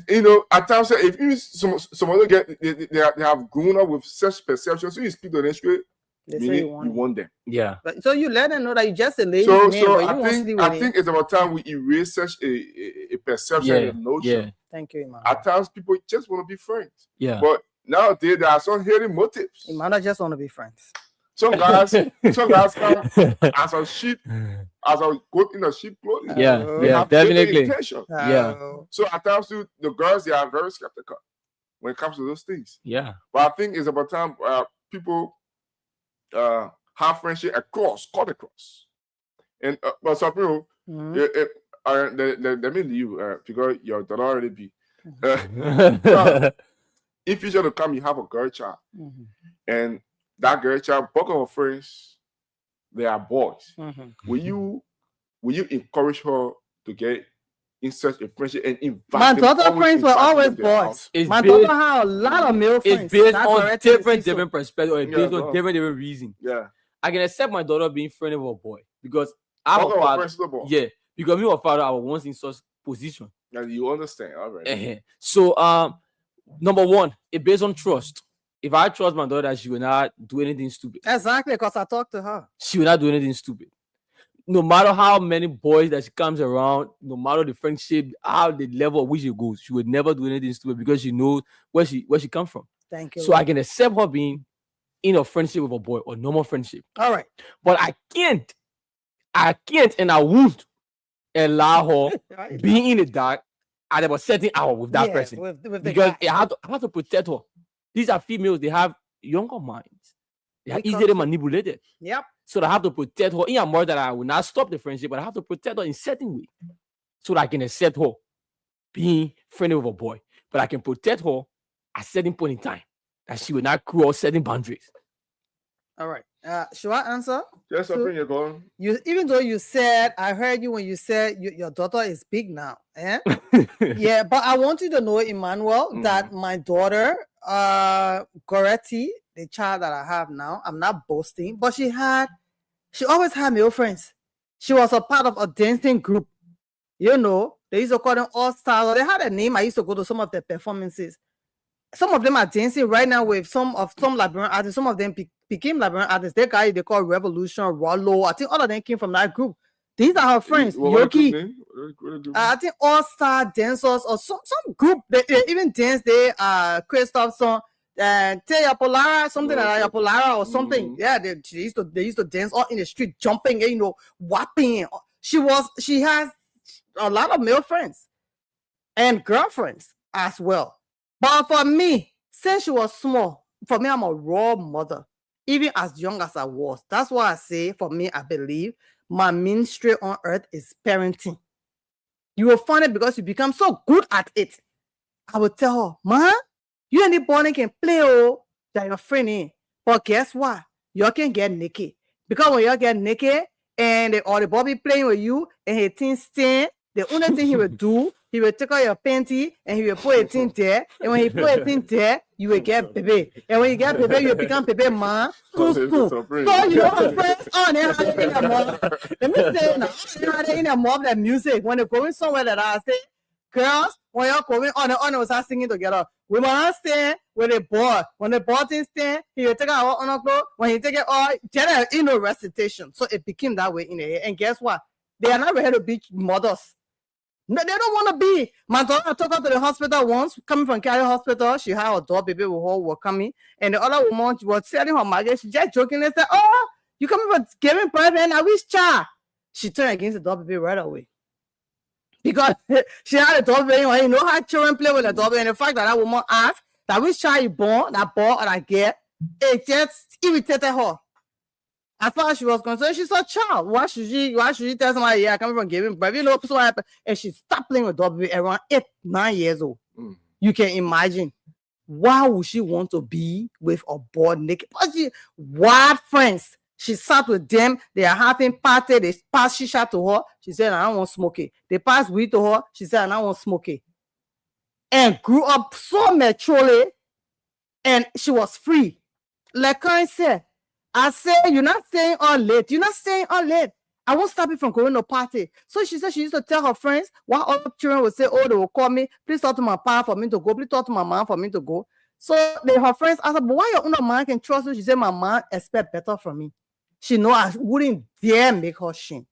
did, at times if you some other they have grown up with such perceptions, so you speak to them straight, you want them. Yeah. But, so you let them know that you just a lady. So I think it's about time we erase such a perception and notion. Yeah. Thank you, Emmanuel. At times people just want to be friends. Yeah. But nowadays there are some hidden motives. Emmanuel just want to be friends. Some guys come as a sheep, as a goat in a sheep clothing. Yeah, definitely. Yeah. So at times the girls, they are very skeptical when it comes to those things. Yeah. But I think it's about time people have friendship cut across. And but some people, they mean you because your daughter already be. In future to come, you have a girl child, and that girl child, both of her friends, they are boys. Will you encourage her to get in such a friendship and invite my daughter friends were always boys. My daughter had a lot of male friends. It's based on different perspectives or based on different reasons. Yeah. I can accept my daughter being friendly with a boy because I'm a father. Yeah, because me or father, I was once in such position. Yeah, you understand, all right. So number one, it's based on trust. If I trust my daughter, she will not do anything stupid. Exactly, because I talked to her. She will not do anything stupid. No matter how many boys that she comes around, no matter the friendship, how the level of which she goes, she would never do anything stupid because she knows where she comes from. Thank you. So I can accept her being in a friendship with a boy or normal friendship. All right. But I can't and I won't allow her being in the dark at about a certain hour with that person. With because I have to protect her. These are females, they have younger minds. They are easily manipulated. Yep. So I have to protect her in a more that I will not stop the friendship, but I have to protect her in certain way. So that I can accept her being friendly with a boy. But I can protect her at a certain point in time. That she will not cross certain boundaries. All right. Should I answer? Yes, I think you're going. Even though you said, I heard you when you said your daughter is big now. Eh? Yeah, but I want you to know, Emmanuel, that my daughter, Goretti, the child that I have now, I'm not boasting, but she always had male friends. She was a part of a dancing group. You know, they used to call them All Stars. They had a name. I used to go to some of their performances. Some of them are dancing right now with some Liberian artists. Some of them became Liberian artists. That guy they call Revolution, Rollo. I think all of them came from that group. These are her friends. Yoki. I think All Star Dancers or some group. They even dance there. Christoph song. Tell Polara, something like that, Polara or something. Yeah, they used to dance all in the street, jumping, you know, whopping. She has a lot of male friends and girlfriends as well. But for me, since she was small, for me, I'm a raw mother, even as young as I was. That's why I say, for me, I believe my ministry on earth is parenting. You will find it because you become so good at it. I would tell her, Ma, you and the boy can play, oh, that your friend in. But guess what? You can get naked. Because when you get naked and the boy be playing with you and he thinks stand, the only thing he will do, he will take out your panty and he will put it in there. And when he put it in there, you will get baby. And when you get baby, you will become baby man. So you don't have friends on it. Let me say now, in a mob that music. When they're going somewhere that I say, girls, when you're going on was us singing together. We must stand with a boy. When the boy didn't stand, he will take out on a clothes. When he take it all, get a recitation. So it became that way in the head. And guess what? They are not ready to be mothers. No, they don't want to be. My daughter took her to the hospital once, coming from Cali Hospital. She had her daughter, baby with her were coming. And the other woman was telling her mother, she just jokingly said, oh, you coming from giving birth and I wish child. She turned against the daughter baby right away. Because she had a daughter baby, and you know how children play with a daughter. And the fact that woman asked that which child you born, that boy or that girl, it just irritated her. As far as she was concerned, she's a child. Why should she tell somebody, yeah, coming from giving birth? You know, so what happened? And she stopped playing with daughter around 8-9 years old. You can imagine. Why would she want to be with a boy naked? But she wild friends. She sat with them. They are having party. They pass shisha to her. She said, I don't want to smoke it. They passed weed to her. She said, I don't want to smoke it. And grew up so maturely. And she was free. Like Karen said, I say, you're not staying all late. You're not staying all late. I won't stop you from going to party. So she said she used to tell her friends, while other children would say, oh, they will call me. Please talk to my pa for me to go. Please talk to my mom for me to go. So her friends asked her, but why your own mom can trust you? She said, my mom expect better from me. She know I wouldn't dare make her shame.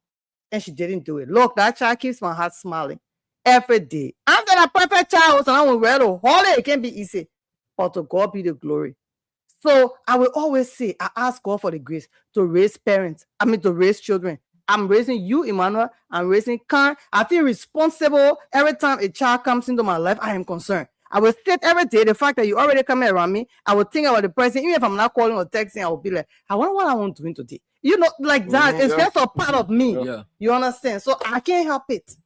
And she didn't do it. Look, that child keeps my heart smiling every day. I'm a perfect child. So I will wear the whole day. It can be easy. But to God be the glory. So I will always say, I ask God for the grace to raise to raise children. I'm raising you, Emmanuel. I'm raising Khan. I feel responsible every time a child comes into my life. I am concerned. I will sit every day. The fact that you already coming around me, I will think about the person. Even if I'm not calling or texting, I will be like, I wonder what I want to do today. You know, like that. It's just a part of me. Yeah. You understand? So I can't help it.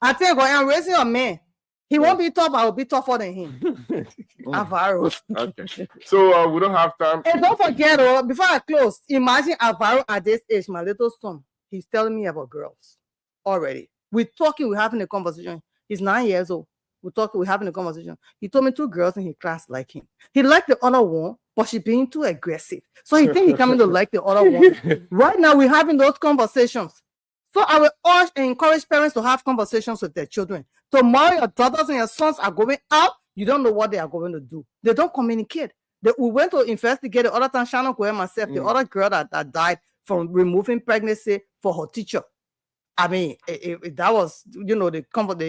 I tell God, I'm raising a man. He won't be tough. I will be tougher than him. Alvaro. Okay. So we don't have time. And don't forget, before I close, imagine Alvaro at this age, my little son. He's telling me about girls already. We're talking, we're having a conversation. He's 9 years old. We're having a conversation. He told me 2 girls in his class like him. He liked the other one, but she's being too aggressive. So he think he's coming to like the other one. Right now, we're having those conversations. So I will urge and encourage parents to have conversations with their children. Tomorrow, your daughters and your sons are going out. You don't know what they are going to do. They don't communicate. We went to investigate the other time, Shannon and myself, the other girl that died from removing pregnancy for her teacher. I mean, that was, you know, the comfort,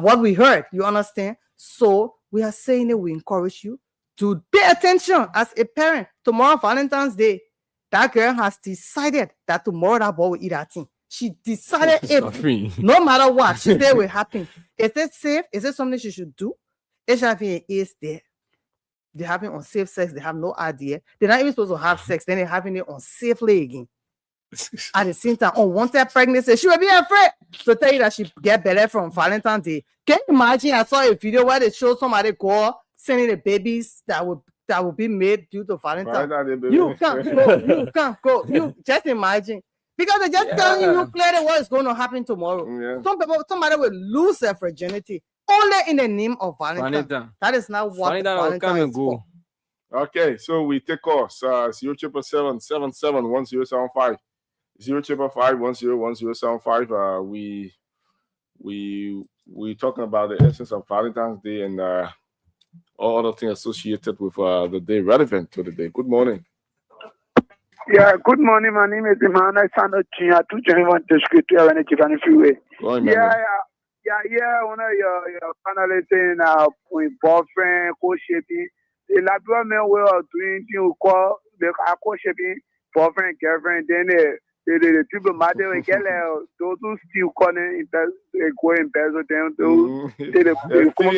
what we heard, you understand? So we are saying that we encourage you to pay attention as a parent. Tomorrow, Valentine's Day, that girl has decided that tomorrow that boy will eat her thing. She decided it. No matter what, she said will happen. Is it safe? Is it something she should do? HIV is there. They're having unsafe sex. They have no idea. They're not even supposed to have sex. Then they're having it unsafely again. At the same time, unwanted pregnancy. She will be afraid to tell you that she get better from Valentine's Day. Can you imagine? I saw a video where they showed somebody go sending the babies that will be made due to Valentine's. You can't go. You just imagine. Because they're just telling you clearly what is going to happen tomorrow. Yeah. Somebody will lose their virginity only in the name of Valentine. That is not what Valentine is for. Okay, so we take course 077771075 055101075. We talking about the essence of Valentine's Day and all other things associated with the day relevant to the day. Good morning. Yeah, good morning. My name is Emmanuel Sando Chia, 221 District here in the Kivani Freeway. One of your panelists in boyfriend, co-shaping. elaborate way of doing things we call the shaping boyfriend, girlfriend, then the people matter we get those who still calling in go in peso then they come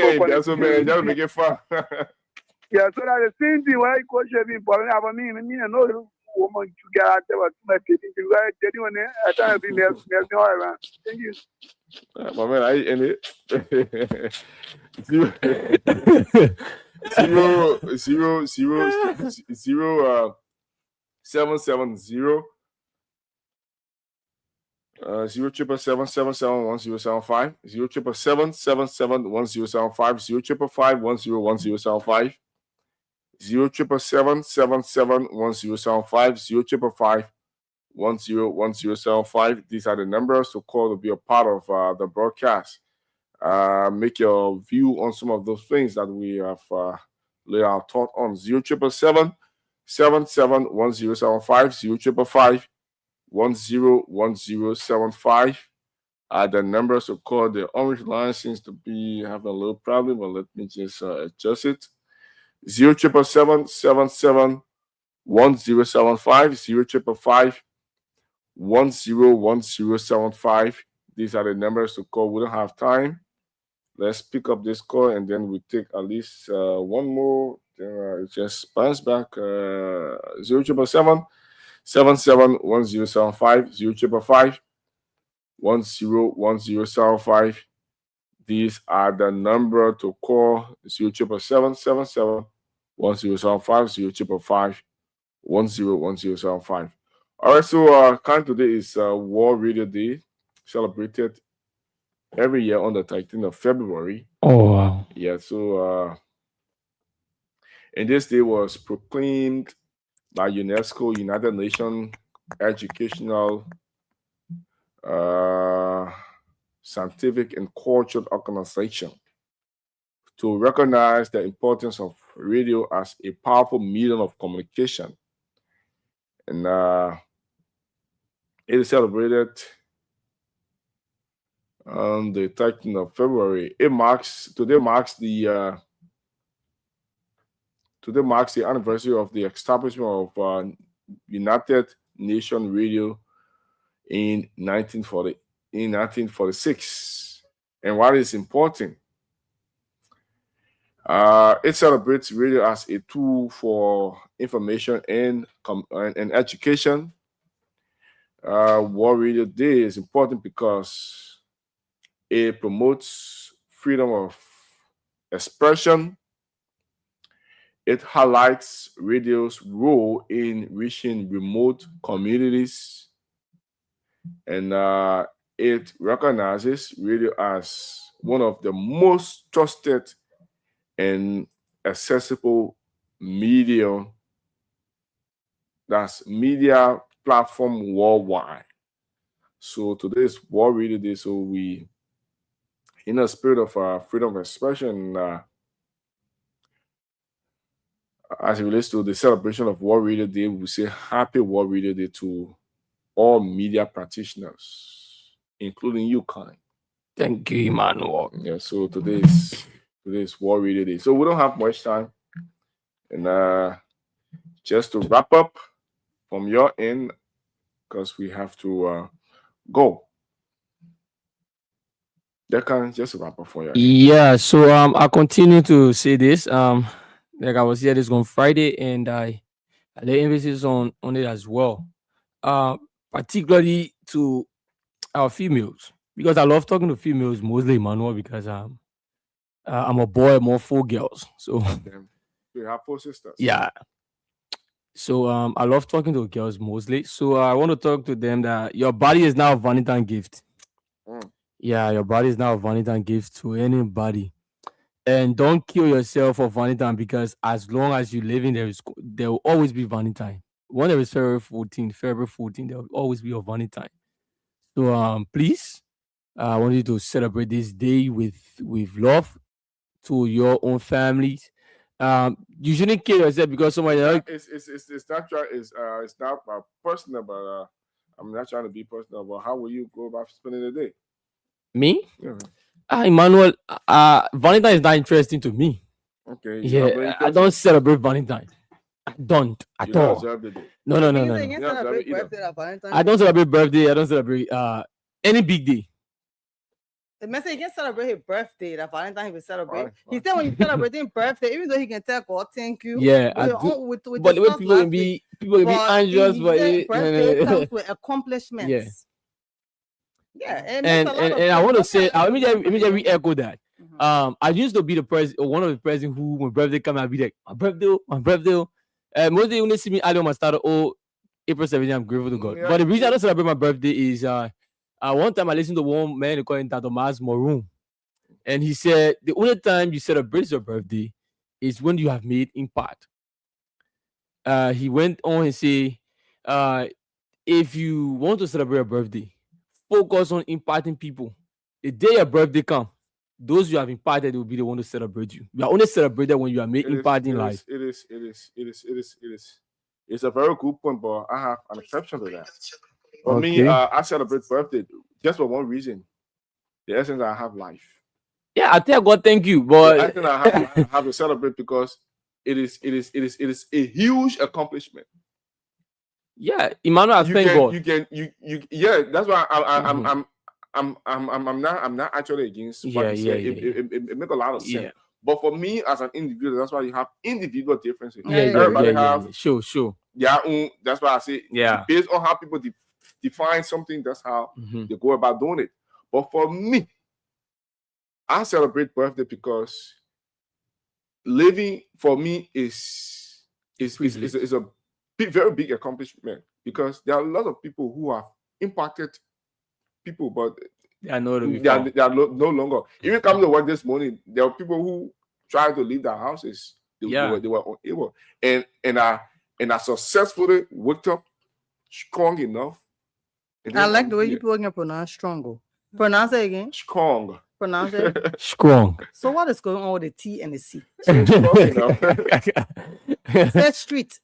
man, that'll make it fun. yeah, so that the same thing why go shaping boyfriend about me no woman to get out there too much dating you guys dating when I try to be next all around. Thank you. My man, I in it. zero 770 077771075 077771075 055101075 077771075 055101075. These are the numbers to call to be a part of the broadcast. Make your view on some of those things that we have laid our thought on. 077771075 055101075 are the numbers to call. The orange line seems to be having a little problem, but let me just adjust it. 07777 1075 055 101075. These are the numbers to call. We don't have time. Let's pick up this call and then we take at least one more. It just bounce back. 077 771075 055 101075. These are the number to call. 077 77 1075 055 101075. All right, so today is World Radio Day, celebrated every year on the 13th of February. Oh, wow. Yeah, so and this day was proclaimed by UNESCO, United Nations Educational, Scientific and Cultural Organization, to recognize the importance of radio as a powerful medium of communication. And it is celebrated on the 13th of February. Today marks the anniversary of the establishment of United Nations Radio in 1946. And what is important, it celebrates radio as a tool for information and education. World Radio Day is important because it promotes freedom of expression. It highlights radio's role in reaching remote communities, and it recognizes radio as one of the most trusted and accessible media platform worldwide. So today is World Radio Day, so we, in a spirit of freedom of expression, as it relates to the celebration of World Radio Day, we say Happy World Radio Day to all media practitioners, including you, kind. Thank you, Emmanuel. Yeah, so today is World Radio Day. So we don't have much time. And just to wrap up from your end, because we have to go. Just a wrap up for you. Yeah, so I continue to say this. Like I was here this on Friday, and I lay emphasis on it as well. Particularly to our females, because I love talking to females, mostly Emmanuel, because I'm a boy, more 4 girls. So you have 4 sisters. Yeah. So I love talking to girls mostly. So I want to talk to them that your body is now a Valentine gift. Yeah, your body is now a Valentine gift to anybody. And don't kill yourself for Valentine, because as long as you live in there will always be Valentine. When there is February 14, there will always be a Valentine. So please, I want you to celebrate this day with love to your own families. You shouldn't kill yourself because somebody else. It's not personal, but I'm not trying to be personal. But how will you go about spending the day? Me? Yeah. Emmanuel, Valentine is not interesting to me. Okay. Yeah, I don't celebrate Valentine. I don't at You don't all. observe the day. No. You No. say you Yeah, celebrate either. birthday or Valentine's I Day? don't celebrate birthday. I don't celebrate any big day. The man said he can celebrate his birthday. That Valentine he will celebrate. Fine, He fine. said when you celebrating birthday, even though he can tell God thank you. Yeah, we I all- do. we But the way discussed people can last week, be anxious he for said it. birthday comes with accomplishments. Yeah, it makes and a lot of I sense. want to That's say, why- let me just re-echo that. Mhm. I used to be the president, one of the presidents who, when birthday come, I'd be like, my birthday. Most days when they see me early on my start, April 17th, I'm grateful to God. Yeah, But the reason I yeah. don't celebrate my birthday is, one time I listened to one man calling Tato Mas Maroon, and he said the only time you celebrate your birthday is when you have made impact. He went on and say, if you want to celebrate your birthday, focus on impacting people. The day your birthday comes, those you have impacted will be the one to celebrate you. You are only celebrated when you are made impact in life. It is. It's a very good point, but I have an exception to that. For me, Okay. I celebrate birthday just for one reason. The essence I have life. Yeah, I tell God thank you, The but essence I have to celebrate because it is a huge accomplishment. yeah, Emmanuel, I thank God. Yeah, that's why Mhm. I'm not actually against what Yeah, you said. yeah. It make a lot of sense. Yeah. But for me as an individual, that's why you have individual differences. Yeah, Everybody have Sure. their own. That's why I say Yeah. based on how people define something, that's how Mhm. they go about doing it. But for me, I celebrate birthday because living for me is a very big accomplishment because there are a lot of people who have impacted people, but I know the they are no longer. Even coming to work this morning, there are people who tried to leave their houses. They were unable, and I successfully worked up strong enough. And I then like I'm the way here. you people can pronounce strong. Pronounce it again. Strong. Pronounce it. strong. So what is going on with the T and the C? Strong enough. Say street.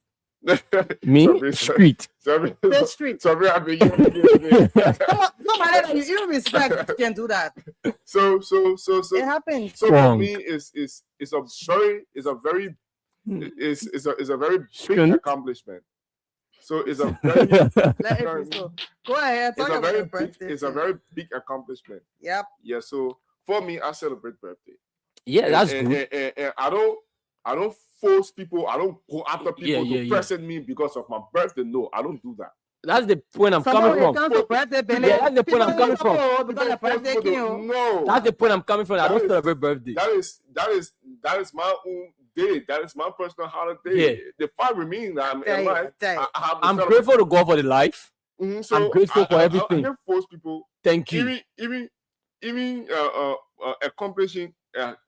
Me? Street. Sorry, Say street. sorry, I mean, Somebody that you even respect can do that. so It happens. So for Strong. me, it's a very big Strong. accomplishment. So it's a very Let it be so. Go ahead. Talk about your birthday. it's a very big accomplishment. Yep. Yeah. So for me, I celebrate birthday. Yeah, that's and, good. And I don't force people. I don't go after people Yeah, to yeah. present me because of my birthday. No, I don't do that. That's the point I'm Somebody coming from. comes to birthday, Benny. Yeah, that's the point I'm coming from. Because the birthday People king. no, That's the point I'm coming from. I That don't is- celebrate birthday. that is my own day. That is my personal holiday. Yeah. The fact remains that I'm Tell you, alive. tell you. I have to I'm celebrate. grateful to God for the life. Mhm, so I'm grateful for I everything. can't force people. Thank you. Even accomplishing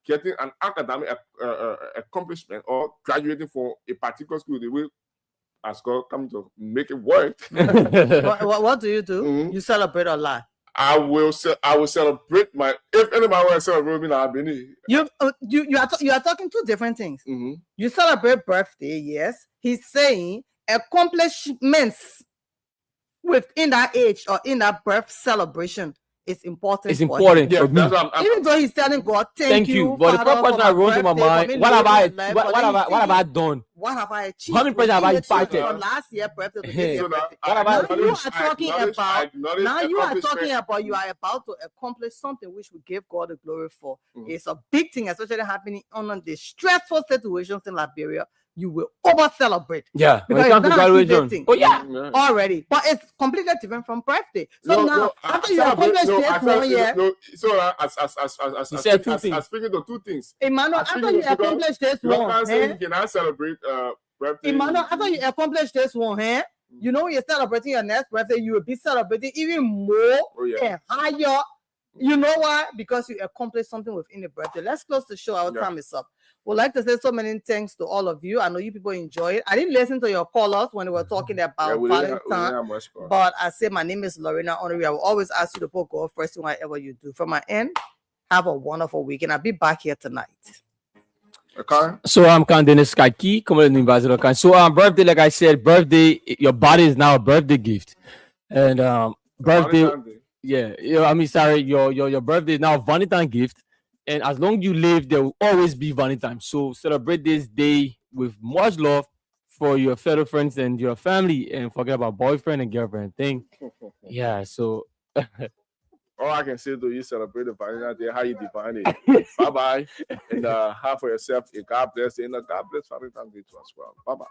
getting an academic accomplishment or graduating from a particular school, the way as God come to make it work. What do you do? Mhm. You celebrate a lot. I will celebrate my. If anybody wants to celebrate me, I'll be in. You are talking two different things. Mhm. You celebrate birthday, yes. He's saying accomplishments within that age or in that birth celebration is important. It's for him. important Yeah, for me. that's what I'm Even though he's telling God, Thank you. But the Father, first question for that my runs in my birthday, for mind: me what have living I? my life, What for have I? living What have I things. done? What have I achieved? How many presents have I within the impacted? From last year birthday to this So year now, birthday. What about- Now you are talking about. Now you are talking accomplishment. about you are about to accomplish something which we give God the glory for. Mhm. It's a big thing, especially happening on the stressful situations in Liberia. You will over celebrate Yeah, when because it comes it's to not graduation. activating. Oh yeah. already, but it's completely different from birthday. So now, after you accomplish this 1 year, He said two things. I speaking to two things. Emmanuel, I after speaking you to because- accomplish this Because one, I say eh? you cannot celebrate birthday. Emmanuel, after you accomplish this one, eh? You know, when you're celebrating your next birthday, you will be celebrating even more Oh, yeah. and higher. You know why? Because you accomplished something within the birthday. Let's close the show. Our Yeah. time is up. We'd like to say so many thanks to all of you. I know you people enjoy it. I didn't listen to your callers when they were talking about Yeah, we didn't Valentine. have much fun. But I say my name is Lorena Honoré. I will always ask you to put God first in whatever you do. From my end, have a wonderful week, and I'll be back here tonight. Okay. So I'm Dennis Kaki, coming ambassador. So birthday, like I said, birthday. Your body is now a birthday gift, and birthday. Valentine's Day. Yeah, I mean, sorry, your birthday is now a Valentine gift, And as long as you live, there will always be Valentine. So celebrate this day with much love for your fellow friends and your family, and forget about boyfriend and girlfriend thing. Yeah, so All I can say to you, celebrate the Valentine's Day, how you define it. Bye-bye. And have for yourself a God bless, and a God bless Valentine's Day too as well. Bye-bye.